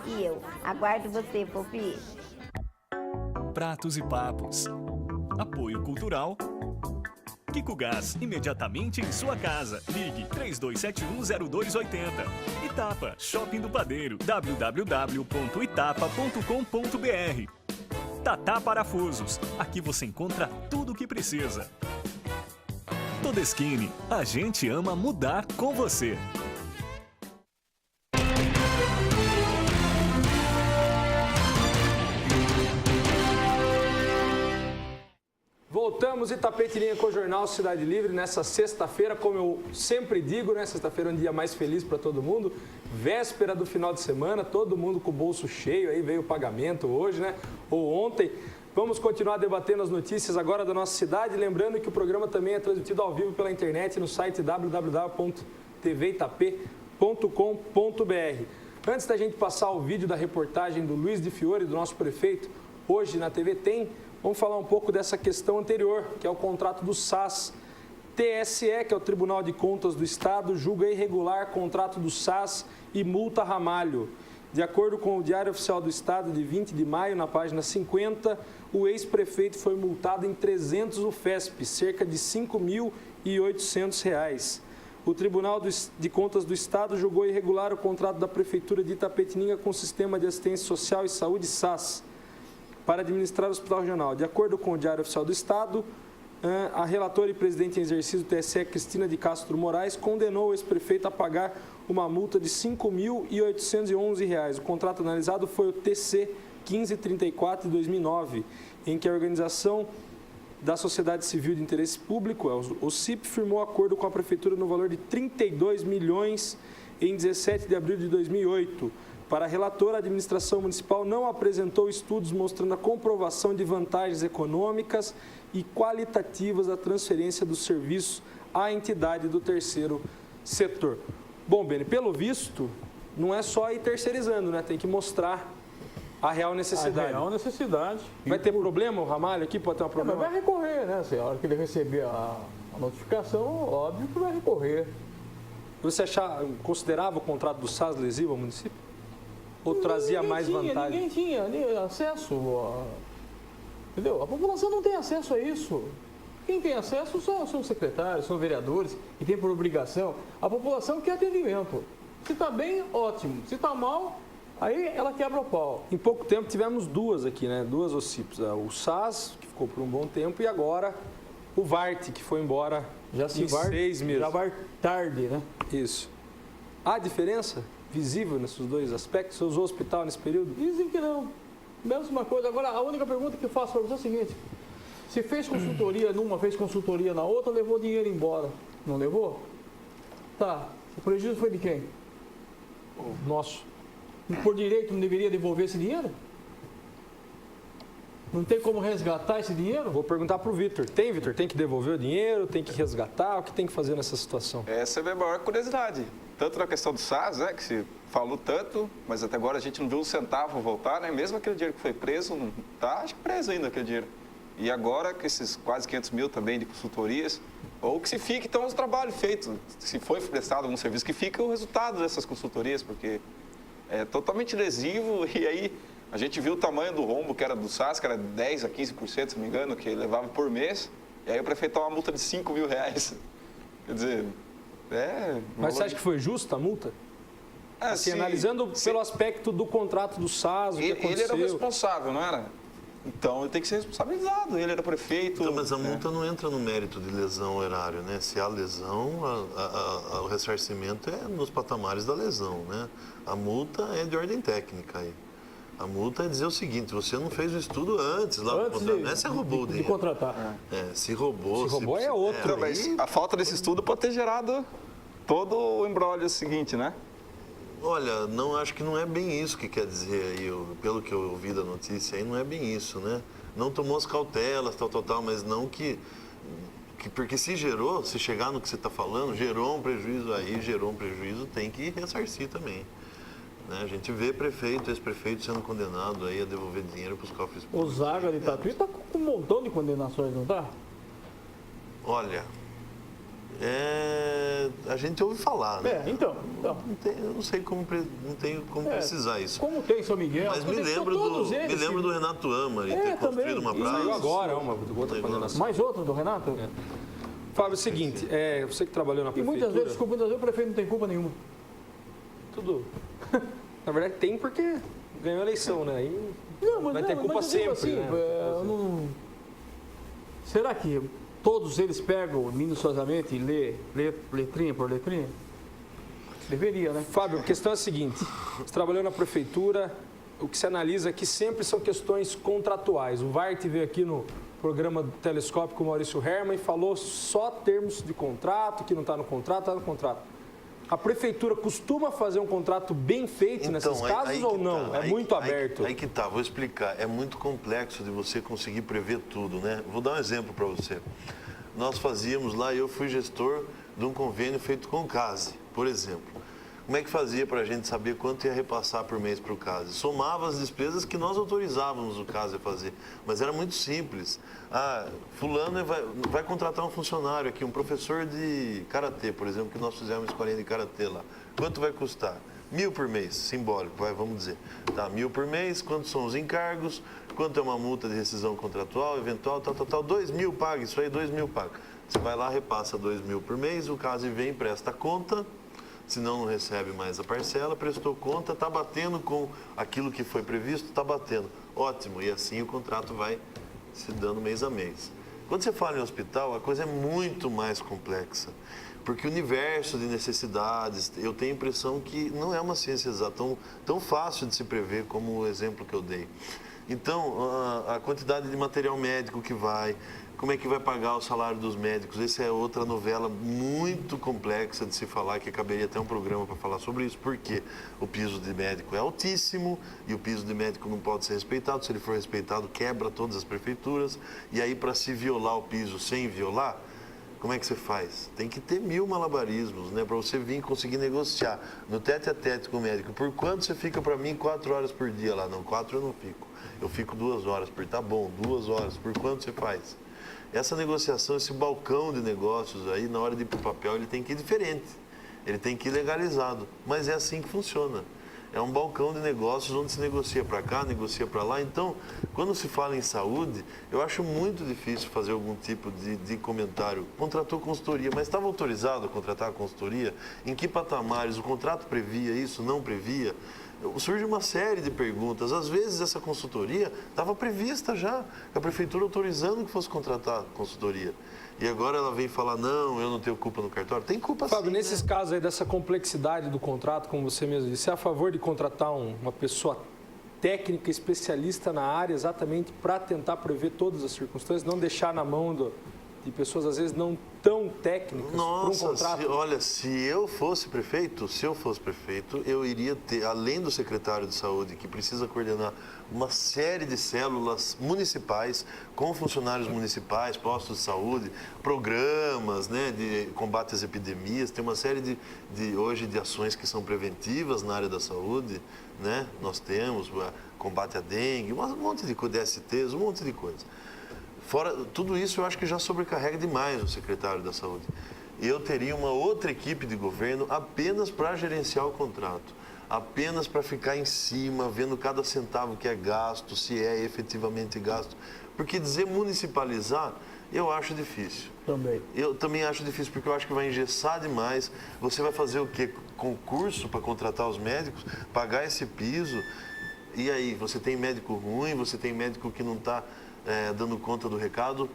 e eu. Aguardo você, Fofi! Pratos e Papos. Apoio Cultural. Kiko Gás, imediatamente em sua casa. Ligue 32710280. Itapa, Shopping do Padeiro, www.itapa.com.br. Tatá Parafusos, aqui você encontra tudo o que precisa. Todeskine, a gente ama mudar com você. Voltamos Itapetininga com o Jornal Cidade Livre nessa sexta-feira, como eu sempre digo, né? Sexta-feira é um dia mais feliz para todo mundo. Véspera do final de semana, todo mundo com o bolso cheio, aí veio o pagamento hoje, né? Ou ontem. Vamos continuar debatendo as notícias agora da nossa cidade, lembrando que o programa também é transmitido ao vivo pela internet no site www.tvitap.com.br. Antes da gente passar o vídeo da reportagem do Luiz de Fiore, do nosso prefeito, hoje na TV tem, vamos falar um pouco dessa questão anterior, que é o contrato do SAS. TSE, que é o Tribunal de Contas do Estado, julga irregular contrato do SAS e multa Ramalho. De acordo com o Diário Oficial do Estado, de 20 de maio, na página 50, o ex-prefeito foi multado em 300 UFESP, cerca de R$ 5.800. O Tribunal de Contas do Estado julgou irregular o contrato da Prefeitura de Itapetininga com o Sistema de Assistência Social e Saúde SAS para administrar o Hospital Regional. De acordo com o Diário Oficial do Estado, a relatora e presidente em exercício do TSE, Cristina de Castro Moraes, condenou o ex-prefeito a pagar uma multa de R$ 5.811. O contrato analisado foi o TC 1534 de 2009, em que a Organização da Sociedade Civil de Interesse Público, o CIP, firmou acordo com a Prefeitura no valor de 32 milhões em 17 de abril de 2008. Para a relatora, a administração municipal não apresentou estudos mostrando a comprovação de vantagens econômicas e qualitativas da transferência dos serviços à entidade do terceiro setor. Bom, Beni, pelo visto, não é só ir terceirizando, né? Tem que mostrar a real necessidade. A real necessidade. Vai ter problema o Ramalho aqui? Pode ter um problema? Mas vai recorrer, né? A hora que ele receber a notificação, óbvio que vai recorrer. Você considerava o contrato do SAS lesivo ao município? Ou trazia mais vantagem? Ninguém tinha acesso. Entendeu? A população não tem acesso a isso. Quem tem acesso são os secretários, são vereadores, e tem por obrigação. A população quer atendimento. Se está bem, ótimo. Se está mal, aí ela quebra o pau. Em pouco tempo tivemos duas aqui, né? Duas OCIPs. O SAS, que ficou por um bom tempo, e agora o VART, que foi embora já em 6 meses. Já vai tarde, né? Isso. Há diferença visível nesses dois aspectos? Você usou o hospital nesse período? Dizem que não. Mesma coisa. Agora, a única pergunta que eu faço para você é o seguinte. Se fez consultoria numa, fez consultoria na outra, levou dinheiro embora. Não levou? Tá. O prejuízo foi de quem? Nosso. Por direito não deveria devolver esse dinheiro? Não tem como resgatar esse dinheiro? Vou perguntar para o Vitor. Tem, Vitor? Tem que devolver o dinheiro? Tem que resgatar? O que tem que fazer nessa situação? Essa é a minha maior curiosidade. Tanto na questão do SAS, né, que se falou tanto, mas até agora a gente não viu um centavo voltar, né? Mesmo aquele dinheiro que foi preso, não está, acho que preso ainda aquele dinheiro. E agora, com esses quase 500 mil também de consultorias, ou que se fique, então, os trabalhos feitos. Se foi prestado algum serviço, que fique o resultado dessas consultorias, porque é totalmente lesivo. E aí, a gente viu o tamanho do rombo que era do SAS, que era 10% a 15%, se não me engano, que ele levava por mês. E aí o prefeito dá uma multa de 5 mil reais. Quer dizer, Mas você acha que foi justa a multa? Assim, analisando pelo aspecto do contrato do SAS, o que aconteceu. Ele era o responsável, não era? Então, ele tem que ser responsabilizado. Ele era prefeito. Então, mas a multa não entra no mérito de lesão ao erário, né? Se há lesão, o ressarcimento é nos patamares da lesão, né? A multa é de ordem técnica aí. A multa é dizer o seguinte: você não fez o estudo antes, lá antes você roubou o dinheiro. De contratar. Se roubou. Se roubou é outro. Não, mas a falta desse estudo pode ter gerado todo o embrólio seguinte, né? Olha, não acho que não é bem isso que quer dizer aí, pelo que eu ouvi da notícia aí, não é bem isso, né? Não tomou as cautelas, tal, mas não que porque se chegar no que você está falando, gerou um prejuízo, tem que ressarcir também. Né? A gente vê ex-prefeito sendo condenado aí a devolver dinheiro para os cofres O públicos. Zaga de Tatuí está com um montão de condenações, não está? Olha, a gente ouve falar, né? Então. Eu não sei como, não tenho como precisar isso. Como tem São Miguel? Mas me lembro do Renato Ama e ter construído uma praça. Saiu agora uma outra condenação. Mais outra do Renato? Fábio, é o seguinte, você que trabalhou na E prefeitura... muitas vezes o prefeito não tem culpa nenhuma. Tudo. Na verdade tem porque ganhou a eleição, né? Aí vai ter culpa mas eu digo sempre, assim, né? Será que todos eles pegam minuciosamente e lê letrinha por letrinha? Deveria, né? Fábio, a questão é a seguinte, você trabalhou na prefeitura, o que se analisa aqui sempre são questões contratuais. O Vart veio aqui no programa do Telescópio com o Maurício Herman e falou só termos de contrato, que não está no contrato, está no contrato. A prefeitura costuma fazer um contrato bem feito nesses casos ou não? É muito aberto? Aí que tá, vou explicar. É muito complexo de você conseguir prever tudo, né? Vou dar um exemplo para você. Nós fazíamos lá, eu fui gestor de um convênio feito com o CASE, por exemplo. Como é que fazia para a gente saber quanto ia repassar por mês para o CASE? Somava as despesas que nós autorizávamos o CASE a fazer, mas era muito simples. Fulano vai contratar um funcionário aqui, um professor de karatê, por exemplo, que nós fizemos uma escolinha de karatê lá. Quanto vai custar? 1.000 por mês, simbólico, vamos dizer. Tá, 1.000 por mês, quantos são os encargos, quanto é uma multa de rescisão contratual, eventual, 2.000 paga, isso aí 2.000 paga. Você vai lá, repassa 2.000 por mês, o CASE vem, presta conta, senão não recebe mais a parcela, prestou conta, está batendo com aquilo que foi previsto, está batendo. Ótimo, e assim o contrato vai se dando mês a mês. Quando você fala em hospital, a coisa é muito mais complexa, porque o universo de necessidades, eu tenho a impressão que não é uma ciência exata, tão fácil de se prever como o exemplo que eu dei. Então, a quantidade de material médico que vai, como é que vai pagar o salário dos médicos? Essa é outra novela muito complexa de se falar, que caberia até um programa para falar sobre isso, porque o piso de médico é altíssimo e o piso de médico não pode ser respeitado. Se ele for respeitado, quebra todas as prefeituras. E aí, para se violar o piso sem violar, como é que você faz? Tem que ter 1000 malabarismos, né? Para você vir conseguir negociar no tete a tete com o médico. Por quanto você fica para mim 4 horas por dia lá? Não, 4 eu não fico. Eu fico 2 horas por dia. Tá bom, 2 horas. Por quanto você faz? Essa negociação, esse balcão de negócios aí, na hora de ir para o papel, ele tem que ir diferente. Ele tem que ir legalizado. Mas é assim que funciona. É um balcão de negócios onde se negocia para cá, negocia para lá. Então, quando se fala em saúde, eu acho muito difícil fazer algum tipo de comentário. Contratou consultoria, mas estava autorizado a contratar a consultoria? Em que patamares? O contrato previa isso? Não previa? Surge uma série de perguntas. Às vezes essa consultoria estava prevista já, a prefeitura autorizando que fosse contratar consultoria. E agora ela vem falar, não, eu não tenho culpa no cartório. Tem culpa sim. Fábio, nesses casos aí dessa complexidade do contrato, como você mesmo disse, é a favor de contratar uma pessoa técnica, especialista na área, exatamente para tentar prever todas as circunstâncias, não deixar na mão de pessoas às vezes não tão técnicas para um Nossa, contrato? olha, se eu fosse prefeito, eu iria ter, além do secretário de saúde, que precisa coordenar uma série de células municipais, com funcionários municipais, postos de saúde, programas, né, de combate às epidemias, tem uma série hoje de ações que são preventivas na área da saúde, né? Nós temos combate à dengue, um monte de DSTs, um monte de coisa. Fora tudo isso, eu acho que já sobrecarrega demais o secretário da Saúde. Eu teria uma outra equipe de governo apenas para gerenciar o contrato, apenas para ficar em cima, vendo cada centavo que é gasto, se é efetivamente gasto. Porque dizer municipalizar, eu acho difícil. Também. Eu também acho difícil, porque eu acho que vai engessar demais. Você vai fazer o quê? Concurso para contratar os médicos, pagar esse piso. E aí, você tem médico ruim, você tem médico que não está dando conta do recado.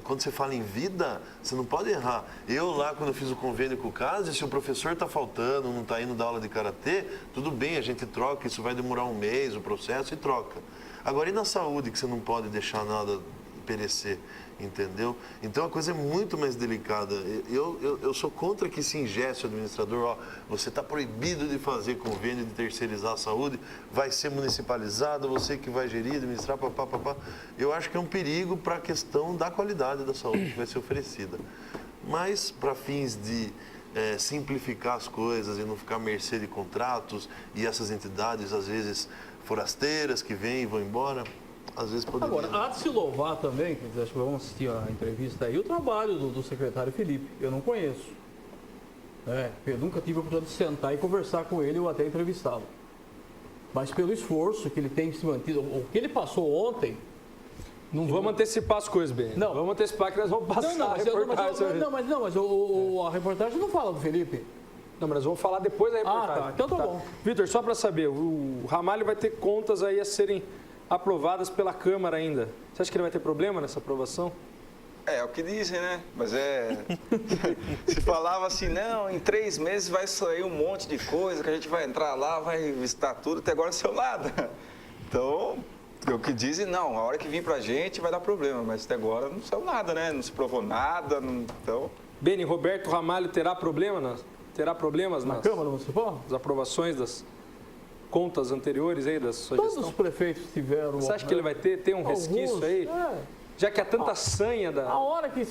Quando você fala em vida, você não pode errar. Eu lá, quando eu fiz o convênio com o CASE, se o professor está faltando, não está indo dar aula de karatê, tudo bem, a gente troca, isso vai demorar um mês, o processo, e troca. Agora, e na saúde, que você não pode deixar nada perecer, entendeu? Então a coisa é muito mais delicada. Eu sou contra que se ingesse o administrador, você está proibido de fazer convênio de terceirizar a saúde, vai ser municipalizado, você que vai gerir, administrar, papapá. Eu acho que é um perigo para a questão da qualidade da saúde que vai ser oferecida. Mas para fins de simplificar as coisas e não ficar à mercê de contratos e essas entidades, às vezes, forasteiras que vêm e vão embora, às vezes poderia. Agora, há de se louvar também, acho que vamos assistir a entrevista aí, o trabalho do secretário Felipe. Eu não conheço. Eu nunca tive a oportunidade de sentar e conversar com ele ou até entrevistá-lo. Mas pelo esforço que ele tem se mantido, o que ele passou ontem... Não vamos antecipar as coisas, Ben. Não. Vamos antecipar que nós vamos passar a reportagem. Mas a reportagem não fala do Felipe. Não, mas nós vamos falar depois da reportagem. Então tá bom. Vitor, só para saber, o Ramalho vai ter contas aí a serem aprovadas pela Câmara ainda. Você acha que ele vai ter problema nessa aprovação? É o que dizem, né? Mas se falava assim, não, em 3 meses vai sair um monte de coisa, que a gente vai entrar lá, vai visitar tudo, até agora não saiu nada. Então, o que dizem, não, a hora que vir pra gente vai dar problema, mas até agora não saiu nada, né? Não se provou nada, então... Beni, Roberto Ramalho terá problemas na Câmara Municipal? As aprovações das contas anteriores aí da sua gestão? Todos os prefeitos tiveram... Você acha que ele vai ter um resquício aí? Já que há tanta sanha da... A hora que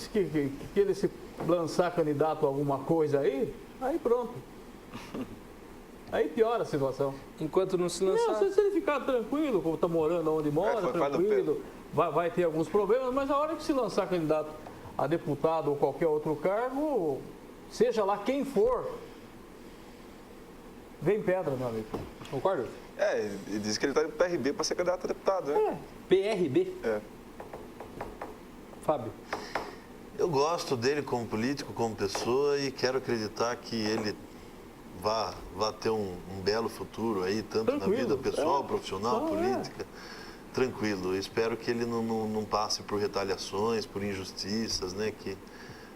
ele se lançar candidato a alguma coisa aí pronto. Aí piora a situação. Enquanto não se lançar... Não, se ele ficar tranquilo, como está morando onde mora, tranquilo, vai ter alguns problemas, mas a hora que se lançar candidato a deputado ou qualquer outro cargo, seja lá quem for, vem pedra, meu amigo. Concorda? Ele diz que ele está indo para o PRB para ser candidato a deputado, né? PRB? Fábio? Eu gosto dele como político, como pessoa, e quero acreditar que ele vá ter um belo futuro aí, tanto tranquilo, na vida pessoal, profissional, política. Tranquilo. Eu espero que ele não passe por retaliações, por injustiças, né? Que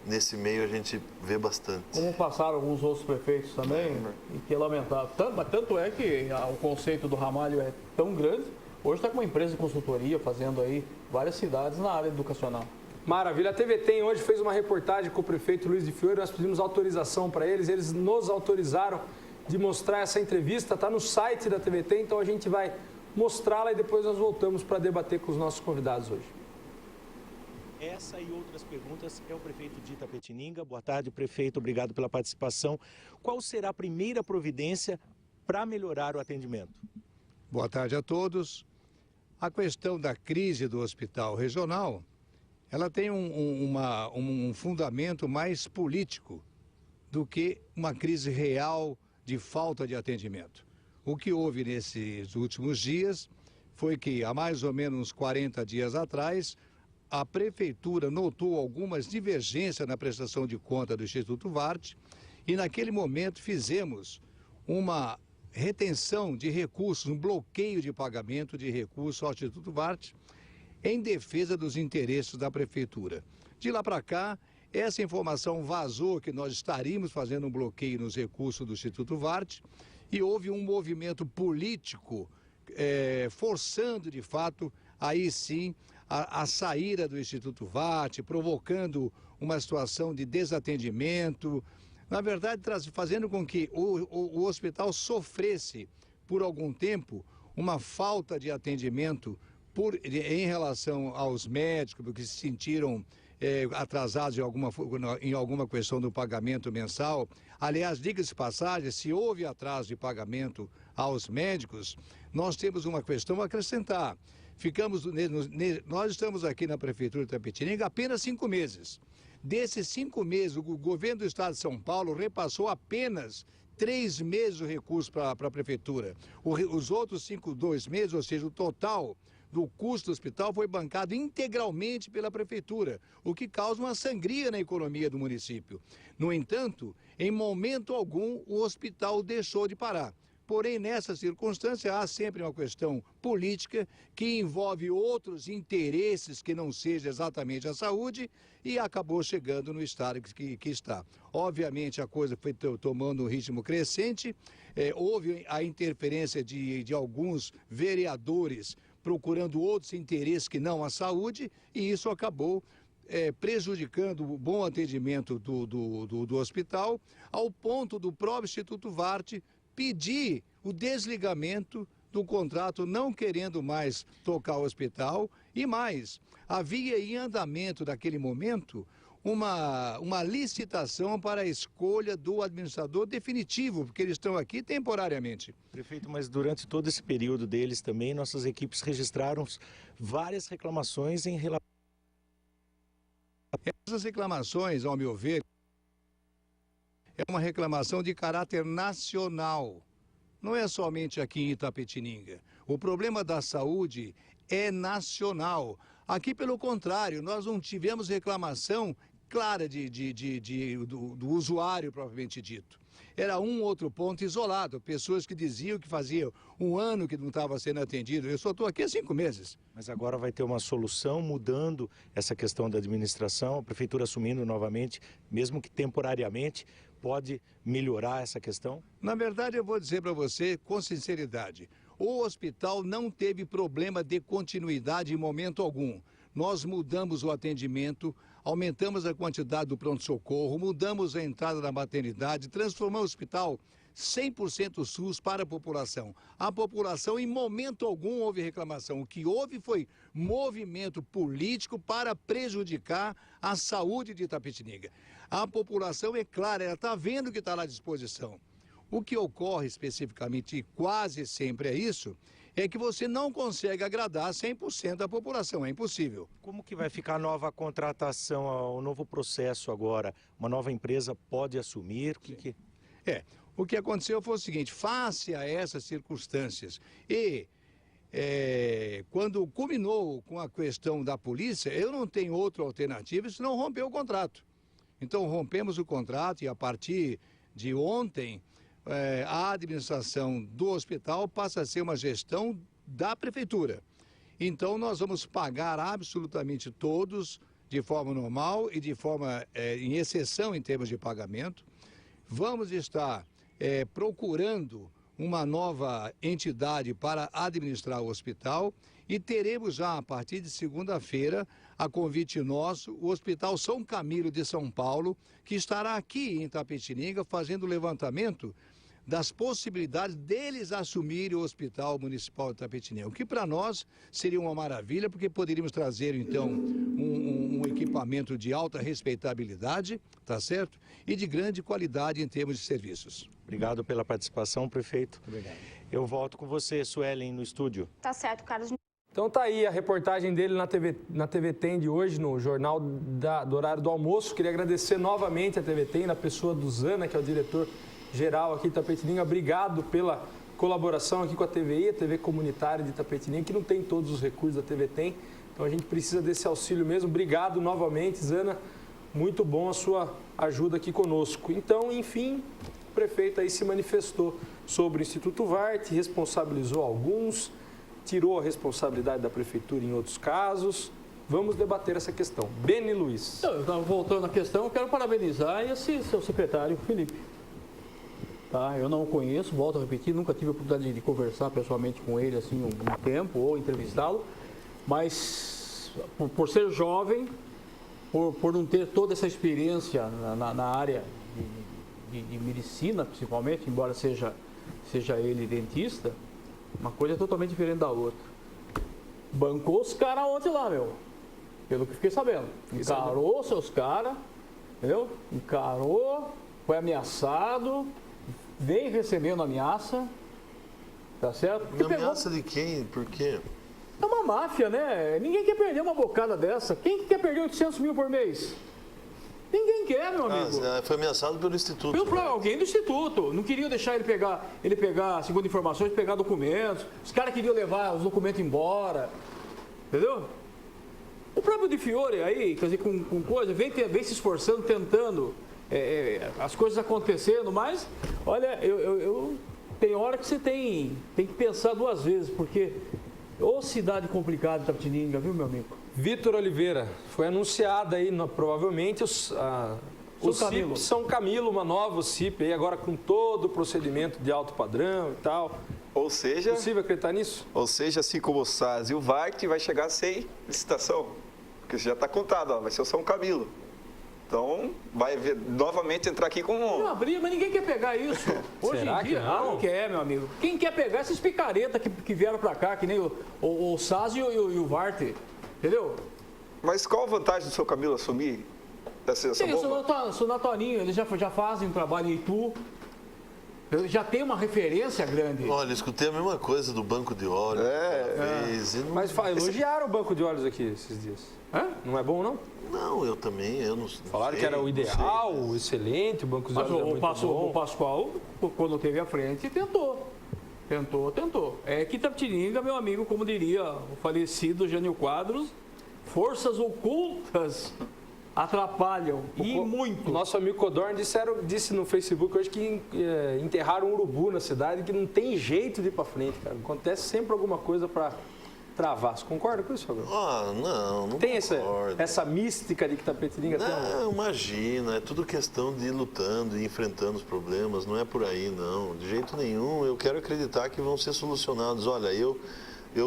nesse meio a gente vê bastante. Como passaram alguns outros prefeitos também, e que é lamentável. Tanto é que o conceito do Ramalho é tão grande, hoje está com uma empresa de consultoria fazendo aí várias cidades na área educacional. Maravilha. A TVT hoje fez uma reportagem com o prefeito Luiz de Fiore, nós pedimos autorização para eles nos autorizaram de mostrar essa entrevista, está no site da TVT, então a gente vai mostrá-la e depois nós voltamos para debater com os nossos convidados hoje. Essa e outras perguntas é o prefeito de Itapetininga. Boa tarde, prefeito, obrigado pela participação. Qual será a primeira providência para melhorar o atendimento? Boa tarde a todos. A questão da crise do hospital regional, ela tem um fundamento mais político do que uma crise real de falta de atendimento. O que houve nesses últimos dias foi que, há mais ou menos 40 dias atrás, a Prefeitura notou algumas divergências na prestação de conta do Instituto Varte e, naquele momento, fizemos uma retenção de recursos, um bloqueio de pagamento de recursos ao Instituto Varte em defesa dos interesses da Prefeitura. De lá para cá, essa informação vazou que nós estaríamos fazendo um bloqueio nos recursos do Instituto Varte e houve um movimento político forçando, de fato, aí sim, a saída do Instituto VAT, provocando uma situação de desatendimento, na verdade, fazendo com que o hospital sofresse por algum tempo uma falta de atendimento em relação aos médicos, porque se sentiram atrasados em alguma questão do pagamento mensal. Aliás, diga-se de passagem, se houve atraso de pagamento aos médicos, nós temos uma questão a acrescentar. Nós estamos aqui na Prefeitura de Itapetininga apenas 5 meses. Desses 5 meses, o governo do Estado de São Paulo repassou apenas 3 meses o recurso para a Prefeitura. Os outros 2 meses, ou seja, o total do custo do hospital foi bancado integralmente pela Prefeitura, o que causa uma sangria na economia do município. No entanto, em momento algum, o hospital deixou de parar. Porém, nessa circunstância, há sempre uma questão política que envolve outros interesses que não seja exatamente a saúde e acabou chegando no estado que está. Obviamente, a coisa foi tomando um ritmo crescente, houve a interferência de alguns vereadores procurando outros interesses que não a saúde, e isso acabou prejudicando o bom atendimento do hospital, ao ponto do próprio Instituto VAT pedir o desligamento do contrato, não querendo mais tocar o hospital, e mais, havia em andamento naquele momento uma licitação para a escolha do administrador definitivo, porque eles estão aqui temporariamente. Prefeito, mas durante todo esse período deles também, nossas equipes registraram várias reclamações em relação... Essas reclamações, ao meu ver, é uma reclamação de caráter nacional. Não é somente aqui em Itapetininga. O problema da saúde é nacional. Aqui, pelo contrário, nós não tivemos reclamação clara do usuário propriamente dito. Era um outro ponto isolado, pessoas que diziam que fazia 1 ano que não estava sendo atendido. Eu só estou aqui há 5 meses. Mas agora vai ter uma solução mudando essa questão da administração, a prefeitura assumindo novamente, mesmo que temporariamente, pode melhorar essa questão? Na verdade, eu vou dizer para você com sinceridade, o hospital não teve problema de continuidade em momento algum. Nós mudamos o atendimento, aumentamos a quantidade do pronto-socorro, mudamos a entrada da maternidade, transformamos o hospital 100% SUS para a população. A população, em momento algum, houve reclamação. O que houve foi movimento político para prejudicar a saúde de Itapetininga. A população, é clara, ela está vendo que está à disposição. O que ocorre especificamente, e quase sempre é isso, é que você não consegue agradar 100% da população, é impossível. Como que vai ficar a nova contratação, o novo processo agora? Uma nova empresa pode assumir? O que aconteceu foi o seguinte, face a essas circunstâncias e quando culminou com a questão da polícia, eu não tenho outra alternativa senão romper o contrato. Então rompemos o contrato e a partir de ontem a administração do hospital passa a ser uma gestão da prefeitura. Então nós vamos pagar absolutamente todos de forma normal e de forma em exceção em termos de pagamento. Vamos estar procurando uma nova entidade para administrar o hospital e teremos já a partir de segunda-feira, a convite nosso, o Hospital São Camilo de São Paulo, que estará aqui em Itapetininga fazendo o levantamento das possibilidades deles assumirem o Hospital Municipal de Itapetininga, o que para nós seria uma maravilha, porque poderíamos trazer então um equipamento de alta respeitabilidade, tá certo? E de grande qualidade em termos de serviços. Obrigado pela participação, prefeito. Obrigado. Eu volto com você, Suelen, no estúdio. Tá certo, Carlos. Então tá aí a reportagem dele na TV Tem de hoje, no jornal do horário do almoço. Queria agradecer novamente a TV Tem, na pessoa do Zana, que é o diretor-geral aqui de Itapetininga. Obrigado pela colaboração aqui com a TVI, a TV comunitária de Itapetininga, que não tem todos os recursos da TV Tem. Então a gente precisa desse auxílio mesmo. Obrigado novamente, Zana. Muito bom a sua ajuda aqui conosco. Então, enfim, o prefeito aí se manifestou sobre o Instituto VAT, responsabilizou alguns, tirou a responsabilidade da prefeitura em outros casos. Vamos debater essa questão. Beni Luiz. Voltando à questão, eu quero parabenizar esse seu secretário, Felipe. Tá, eu não o conheço, volto a repetir, nunca tive a oportunidade de conversar pessoalmente com ele assim um tempo ou entrevistá-lo, mas por ser jovem, por não ter toda essa experiência na área de medicina, principalmente, embora seja ele dentista, uma coisa é totalmente diferente da outra. Bancou os caras ontem lá, meu. Pelo que fiquei sabendo. Encarou seus caras, entendeu? Encarou, foi ameaçado, vem recebendo ameaça, tá certo? Ameaça de quem? Por quê? É uma máfia, né? Ninguém quer perder uma bocada dessa. Quem que quer perder 800 mil por mês? Ninguém quer, meu amigo. Foi ameaçado pelo Instituto. Alguém do Instituto. Não queriam deixar ele pegar, segundo informações, pegar documentos. Os caras queriam levar os documentos embora. Entendeu? O próprio Di Fiore aí, quer dizer, com coisa, vem se esforçando, tentando as coisas acontecendo, mas, olha, tem hora que você tem que pensar duas vezes, porque cidade complicada de Itapetininga, viu, meu amigo? Vitor Oliveira, foi anunciada aí, provavelmente, o CIP São Camilo, uma nova CIP aí, agora com todo o procedimento de alto padrão e tal. Ou seja... É possível acreditar nisso? Ou seja, assim como o SAS e o VART, vai chegar sem licitação. Porque isso já está contado, ó, vai ser o São Camilo. Então, vai novamente entrar aqui com... Não abrir, mas ninguém quer pegar isso. Hoje Será em dia, que não? Não quer, meu amigo. Quem quer pegar esses picaretas que vieram para cá, que nem o SAS e o VART, entendeu? Mas qual a vantagem do São Camilo assumir essa bomba? O Sonatoninho, eles já fazem um trabalho em Itu. Já tem uma referência grande. Olha, escutei a mesma coisa do banco de óleo. Mas elogiaram o banco de óleos aqui esses dias. Não é bom, não? Não, eu também, eu não Falaram que era o ideal, o excelente, o banco de óleos era muito bom. O Pascoal, quando teve à frente, tentou. É que Itapetininga, meu amigo, como diria o falecido Jânio Quadros, forças ocultas atrapalham e muito. Nosso amigo Codorn disse no Facebook hoje que enterraram um urubu na cidade, que não tem jeito de ir para frente, cara. Acontece sempre alguma coisa para travar. Você concorda com isso, Fabio? Não tem concordo. essa mística de que Itapetininga tem? Não, imagina, é tudo questão de ir lutando e enfrentando os problemas, não é por aí, não. De jeito nenhum, eu quero acreditar que vão ser solucionados. Olha, eu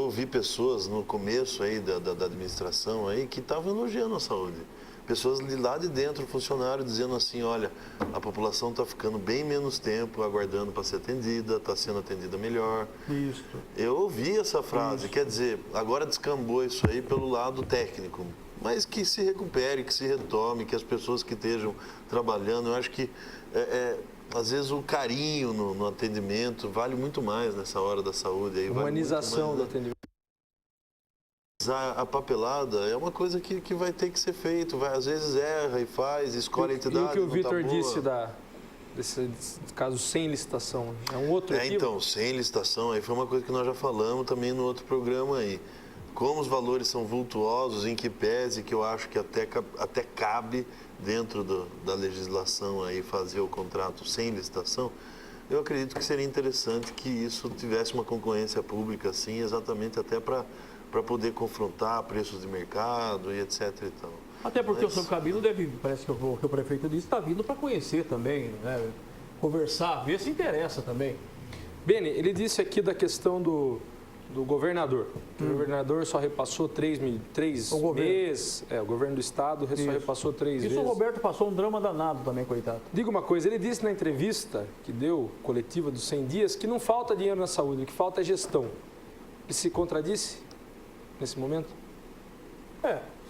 ouvi pessoas no começo aí da administração aí que estavam elogiando a saúde. Pessoas de lá de dentro, funcionários, dizendo assim, olha, a população está ficando bem menos tempo aguardando para ser atendida, está sendo atendida melhor. Isso. Eu ouvi essa frase, quer dizer, agora descambou isso aí pelo lado técnico, mas que se recupere, que se retome, que as pessoas que estejam trabalhando, eu acho que às vezes o carinho no atendimento vale muito mais nessa hora da saúde. Aí humanização do atendimento. A papelada é uma coisa que vai ter que ser feito, às vezes erra e faz, escolhe a entidade. E o que o Vitor disse desse caso sem licitação, é um outro equívoco? Então, sem licitação, aí foi uma coisa que nós já falamos também no outro programa aí. Como os valores são vultuosos, em que pese, que eu acho que até cabe dentro da legislação aí fazer o contrato sem licitação, eu acredito que seria interessante que isso tivesse uma concorrência pública, assim, exatamente até para poder confrontar preços de mercado e etc. e tal. Até porque o São Camilo parece que o prefeito disse, está vindo para conhecer também, né? Conversar, ver se interessa também. Beni, ele disse aqui da questão do governador. O governador só repassou 3 meses. O governo do estado só repassou 3 vezes. Isso o Roberto passou um drama danado também, coitado. Diga uma coisa, ele disse na entrevista que deu, coletiva dos 100 dias, que não falta dinheiro na saúde, o que falta é gestão. Ele se contradisse nesse momento?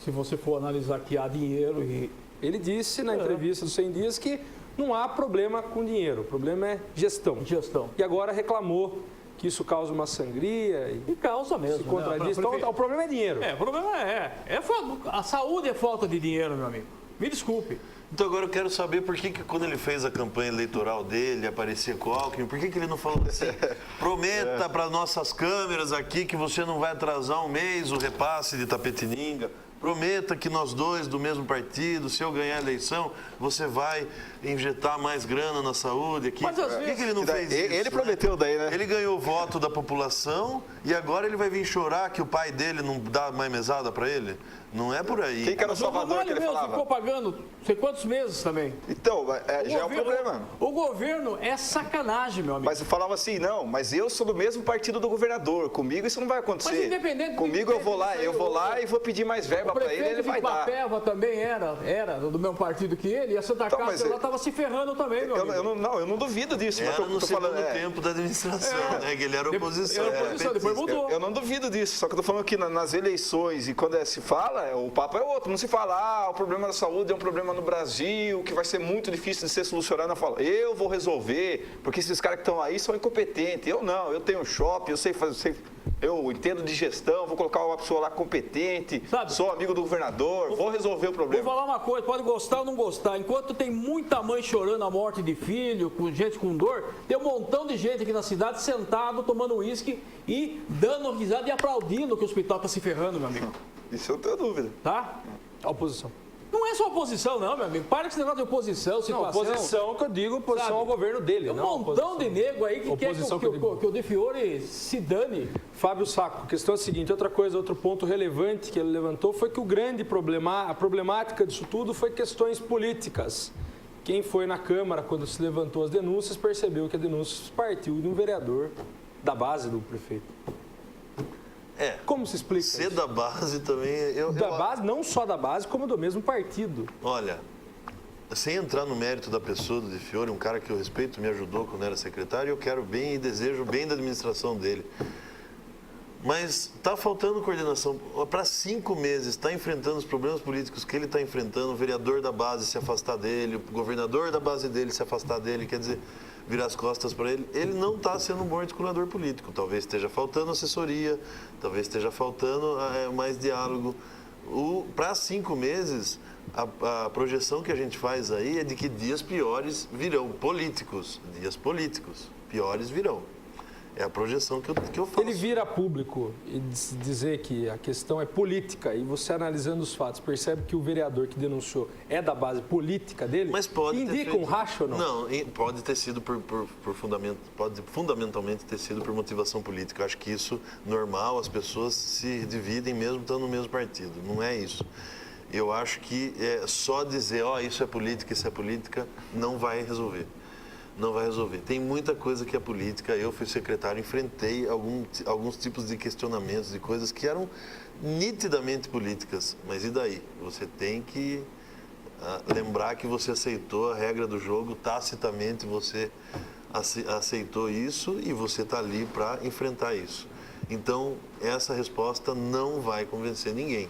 Se você for analisar que há dinheiro e... Ele disse na entrevista dos 100 dias que não há problema com dinheiro, o problema é gestão. E agora reclamou que isso causa uma sangria. E causa mesmo. Se contradiz. Então, o problema é dinheiro. O problema a saúde é falta de dinheiro, meu amigo. Me desculpe. Então agora eu quero saber por que quando ele fez a campanha eleitoral dele, aparecia com o Alckmin, por que ele não falou assim, prometa para nossas câmeras aqui que você não vai atrasar um mês o repasse de Itapetininga, prometa que nós dois do mesmo partido, se eu ganhar a eleição, você vai injetar mais grana na saúde aqui. Mas às vezes... Por que ele não fez isso? Ele prometeu daí, né? Ele ganhou o voto da população e agora ele vai vir chorar que o pai dele não dá mais mesada para ele? Não é por aí. Quem que era o Salvador que ele mesmo falava? ficou pagando sei quantos meses também. Então, já é um problema. O governo é sacanagem, meu amigo. Mas eu falava assim, não, mas eu sou do mesmo partido do governador. Comigo isso não vai acontecer. Mas independente Comigo eu vou lá e vou pedir mais verba para ele vai dar. O prefeito de também era do mesmo partido que ele, e a Santa Casa ela estava se ferrando também, meu amigo. Eu não duvido disso. Era mas no segundo tempo da administração, né? Que ele era oposição. Depois mudou. Eu não duvido disso, só que eu tô falando que nas eleições e quando se fala, o papo é outro. Não se fala, o problema da saúde é um problema no Brasil, que vai ser muito difícil de ser solucionado. Eu falo, eu vou resolver, porque esses caras que estão aí são incompetentes. Eu não, eu tenho shopping, eu sei fazer, eu entendo de gestão, vou colocar uma pessoa lá competente, sou amigo do governador, vou resolver o problema. Vou falar uma coisa, pode gostar ou não gostar. Enquanto tem muita mãe chorando a morte de filho, com gente com dor, tem um montão de gente aqui na cidade sentado, tomando uísque e dando risada e aplaudindo que o hospital está se ferrando, meu amigo. Isso eu tenho dúvida. Tá? A oposição. Não é só oposição, não, meu amigo. Para com esse negócio de oposição, situação. Não, oposição que eu digo, oposição ao governo dele. Um montão de nego aí que quer que o De Fiore se dane. Fábio Sacco, a questão é a seguinte, outro ponto relevante que ele levantou foi que a problemática disso tudo foi questões políticas. Quem foi na Câmara quando se levantou as denúncias percebeu que a denúncia partiu de um vereador da base do prefeito. Como se explica Ser isso? da base também... Base, não só da base, como do mesmo partido. Olha, sem entrar no mérito da pessoa do De Fiore, um cara que eu respeito, me ajudou quando era secretário, eu quero bem e desejo bem da administração dele. Mas está faltando coordenação. Para 5 meses, está enfrentando os problemas políticos que ele está enfrentando, o vereador da base se afastar dele, o governador da base dele se afastar dele, quer dizer, virar as costas para ele. Ele não está sendo um bom articulador político. Talvez esteja faltando assessoria, talvez esteja faltando mais diálogo. Para 5 meses, a projeção que a gente faz aí é de que dias piores virão, políticos. Dias políticos piores virão. É a projeção que eu faço. Ele vira público e dizer que a questão é política e você analisando os fatos percebe que o vereador que denunciou é da base política dele? Mas pode indica um racho ou não? Não, pode ter sido por fundamento, pode fundamentalmente ter sido por motivação política. Eu acho que isso normal, as pessoas se dividem mesmo estando no mesmo partido. Não é isso. Eu acho que só dizer, isso é política, não vai resolver. Não vai resolver. Tem muita coisa que é política. Eu fui secretário, enfrentei alguns tipos de questionamentos, de coisas que eram nitidamente políticas. Mas e daí? Você tem que lembrar que você aceitou a regra do jogo, tacitamente você aceitou isso e você está ali para enfrentar isso. Então, essa resposta não vai convencer ninguém.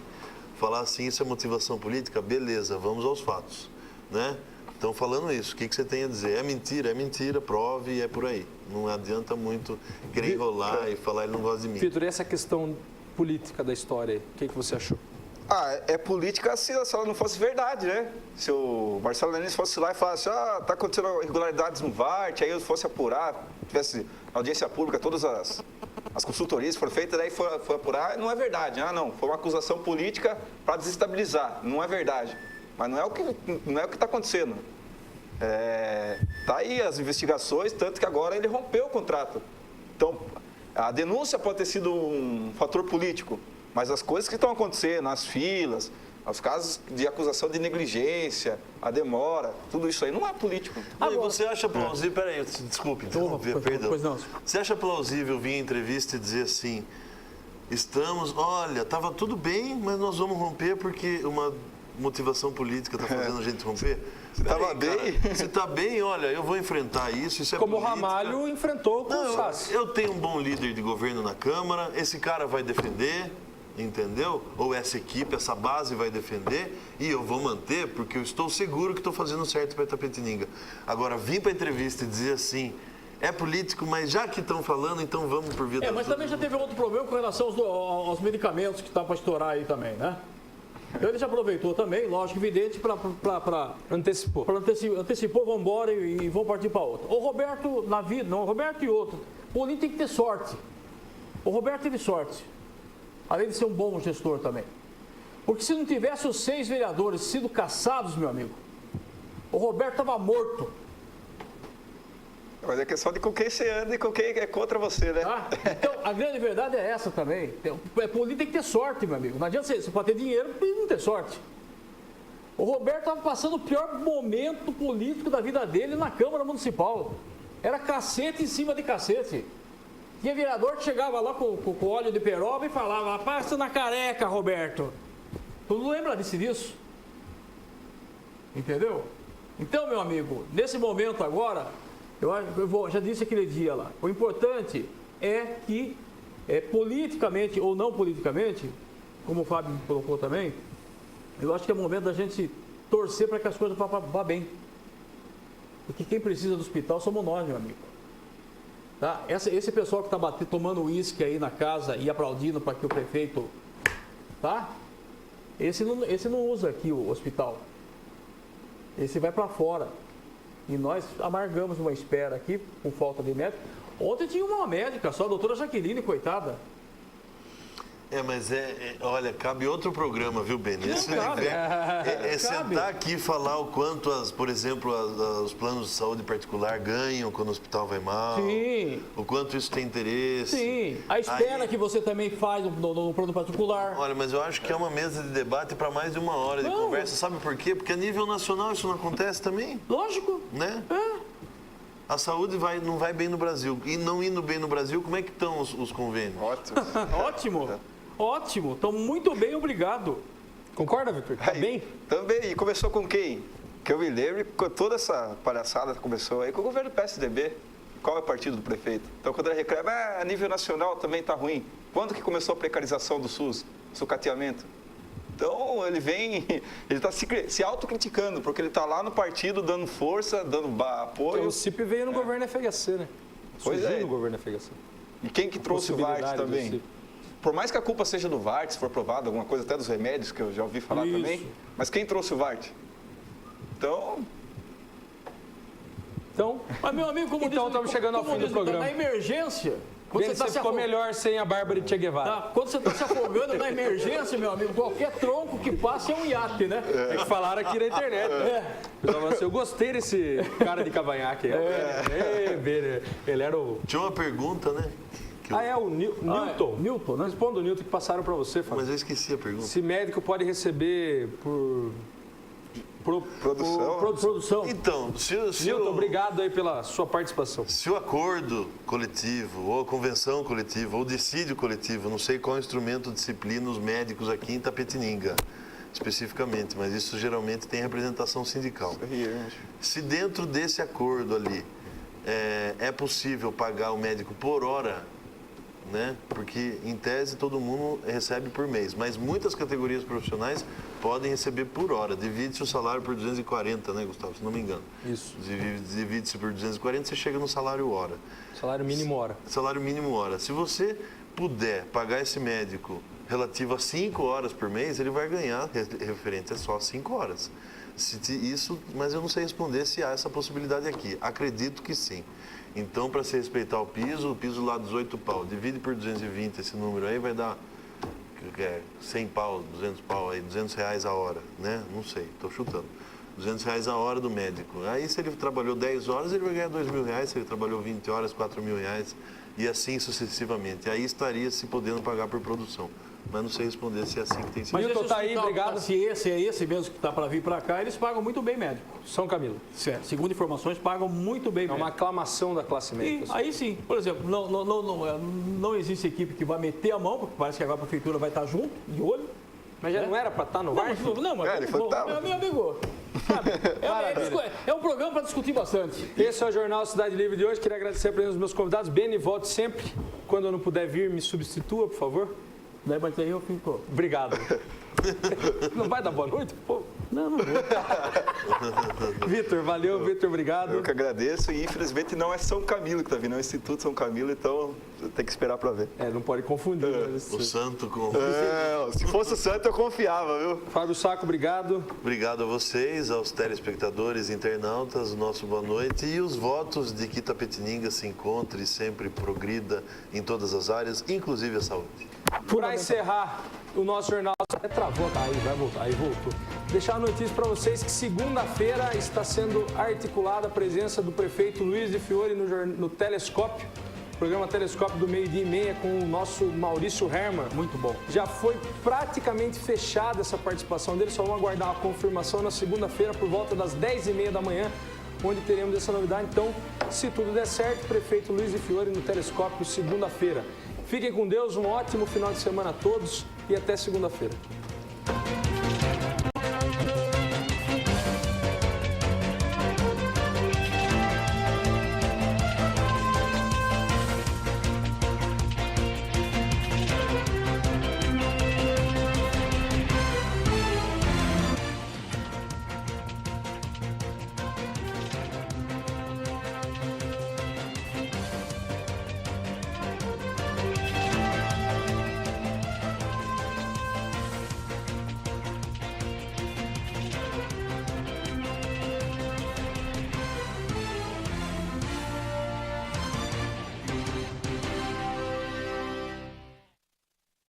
Falar assim, isso é motivação política? Beleza, vamos aos fatos, né? Então, falando isso, o que você tem a dizer? É mentira, prove e é por aí. Não adianta muito querer enrolar e falar ele não gosta de mim. Vitor, e essa questão política da história, o que você achou? É política se ela não fosse verdade, né? Se o Marcelo Nunes fosse lá e falasse, tá acontecendo irregularidades no VART, aí eu fosse apurar, tivesse audiência pública, todas as consultorias foram feitas, daí foi apurar, não é verdade. Não, foi uma acusação política para desestabilizar, não é verdade. Mas não é o que está acontecendo. Tá aí as investigações, tanto que agora ele rompeu o contrato. Então, a denúncia pode ter sido um fator político, mas as coisas que estão acontecendo, as filas, os casos de acusação de negligência, a demora, tudo isso aí não é político. E você acha plausível, peraí, desculpe, perdão. Você acha plausível vir em entrevista e dizer assim, estava tudo bem, mas nós vamos romper porque uma motivação política está fazendo a gente romper? Você estava bem? Você está bem? Olha, eu vou enfrentar isso é como política. O Ramalho enfrentou com o Sassi. Eu tenho um bom líder de governo na Câmara, esse cara vai defender, entendeu? Ou essa equipe, essa base vai defender e eu vou manter porque eu estou seguro que estou fazendo certo para Itapetininga. Agora, vir para a entrevista e dizer assim, é político, mas já que estão falando, então vamos por via mas também já teve outro problema com relação aos medicamentos que estavam para estourar aí também, né? Então ele já aproveitou também, lógico, evidente, para antecipou, vamos embora e vamos partir para outra. O Roberto, na vida, não, o Roberto e outro, o Boninho tem que ter sorte. O Roberto teve sorte, além de ser um bom gestor também. Porque se não tivesse os 6 vereadores sido caçados, meu amigo, o Roberto estava morto. Mas é questão de com quem você anda e com quem é contra você, né? Tá? Então, a grande verdade é essa também. Político tem que ter sorte, meu amigo. Não adianta você pode ter dinheiro e não ter sorte. O Roberto estava passando o pior momento político da vida dele na Câmara Municipal. Era cacete em cima de cacete. Tinha vereador que chegava lá com óleo de peroba e falava, passa na careca, Roberto. Tu não lembra disso? Entendeu? Então, meu amigo, nesse momento agora, já disse aquele dia lá, o importante é que, politicamente ou não politicamente, como o Fábio me colocou também, eu acho que é o momento da gente torcer para que as coisas vá bem. Porque quem precisa do hospital somos nós, meu amigo. Tá? Esse pessoal que está tomando uísque aí na casa e aplaudindo para que o prefeito... Tá? Esse não usa aqui o hospital. Esse vai para fora. E nós amargamos uma espera aqui, por falta de médico. Ontem tinha uma médica só, a doutora Jaqueline, coitada. Mas olha, cabe outro programa, viu, Beni? Sentar aqui e falar o quanto, por exemplo, os planos de saúde particular ganham quando o hospital vai mal. Sim. O quanto isso tem interesse. Sim. A espera que você também faz no plano particular. Olha, mas eu acho que é uma mesa de debate para mais de 1 hora de conversa. Sabe por quê? Porque a nível nacional isso não acontece também. Lógico. Né? A saúde não vai bem no Brasil. E não indo bem no Brasil, como é que estão os convênios? Ótimo. Ótimo, então muito bem, obrigado. Concorda, Vitor? Tá bem? Também. E começou com quem? Que eu me lembro, toda essa palhaçada começou aí com o governo do PSDB. Qual é o partido do prefeito? Então, quando ele reclama, a nível nacional também está ruim. Quando que começou a precarização do SUS? Sucateamento? Então, ele está se autocriticando, porque ele está lá no partido dando força, dando apoio. O CIP veio no governo FHC, né? Surgiu no governo FHC. E quem que trouxe o VART também? Por mais que a culpa seja do VART, se for aprovado, alguma coisa até dos remédios, que eu já ouvi falar também, mas quem trouxe o VART? Então, mas meu amigo, como estamos chegando ao fim do programa. Na emergência, você ficou melhor sem a Bárbara de Che Guevara. Quando você está se afogando na emergência, meu amigo, qualquer tronco que passe é um iate, né? É que falaram aqui na internet. Eu gostei desse cara de cavanhaque. Ele era o... Tinha uma pergunta, né? É o Newton. Newton, né? Responda o Newton que passaram para você, Fábio. Mas eu esqueci a pergunta. Se médico pode receber por produção. Então, Newton, obrigado aí pela sua participação. Se o acordo coletivo, ou a convenção coletiva, ou o dissídio coletivo, não sei qual instrumento disciplina os médicos aqui em Itapetininga, especificamente, mas isso geralmente tem representação sindical. Se dentro desse acordo ali é possível pagar o médico por hora, né? Porque, em tese, todo mundo recebe por mês, mas muitas categorias profissionais podem receber por hora. Divide-se o salário por 240, né, Gustavo? Se não me engano. Isso. Divide-se por 240, você chega no salário hora. Salário mínimo hora. Salário mínimo hora. Se você puder pagar esse médico relativo a 5 horas por mês, ele vai ganhar referente a só 5 horas. Mas eu não sei responder se há essa possibilidade aqui. Acredito que sim. Então, para se respeitar o piso lá 18 pau, divide por 220 esse número aí, vai dar 100 pau, 200 pau aí, R$200 a hora, né? Não sei, estou chutando. R$200 a hora do médico. Aí, se ele trabalhou 10 horas, ele vai ganhar R$2.000. Se ele trabalhou 20 horas, R$4.000. E assim sucessivamente. Aí estaria se podendo pagar por produção. Mas não sei responder se é assim que tem sido. Mas Newton tá aí, obrigado. Se esse é esse mesmo que está para vir para cá, eles pagam muito bem médico. São Camilo. Certo. Segundo informações, pagam muito bem médico. É uma aclamação da classe médica. Aí sim, por exemplo, não existe equipe que vai meter a mão, porque parece que agora a prefeitura vai estar junto, de olho. Mas já não era para estar no VART? Não, mas meu amigo, sabe, é um programa para discutir bastante. Esse é o Jornal Cidade Livre de hoje. Queria agradecer a presença dos meus convidados. Beni, volte sempre. Quando eu não puder vir, me substitua, por favor. Daí, mas aí eu fico... Obrigado. Não vai dar boa noite, pô? Não vou. Vitor, valeu. Vitor, obrigado. Eu que agradeço e infelizmente não é São Camilo que está vindo, é o Instituto São Camilo, então tem que esperar para ver. Não pode confundir. O santo com... se fosse o santo eu confiava, viu? Fábio Saco, obrigado. Obrigado a vocês, aos telespectadores, internautas, o nosso boa noite e os votos de que Itapetininga se encontre e sempre progrida em todas as áreas, inclusive a saúde. Para encerrar o nosso jornal, travou, aí vai voltar, aí voltou. deixar a notícia para vocês que segunda-feira está sendo articulada a presença do prefeito Luiz de Fiore no Telescópio, programa Telescópio do 12h30 com o nosso Maurício Herman. Muito bom. Já foi praticamente fechada essa participação dele, só vamos aguardar a confirmação na segunda-feira por volta das 10h30 da manhã, onde teremos essa novidade. Então, se tudo der certo, prefeito Luiz de Fiore no Telescópio segunda-feira. Fiquem com Deus, um ótimo final de semana a todos e até segunda-feira.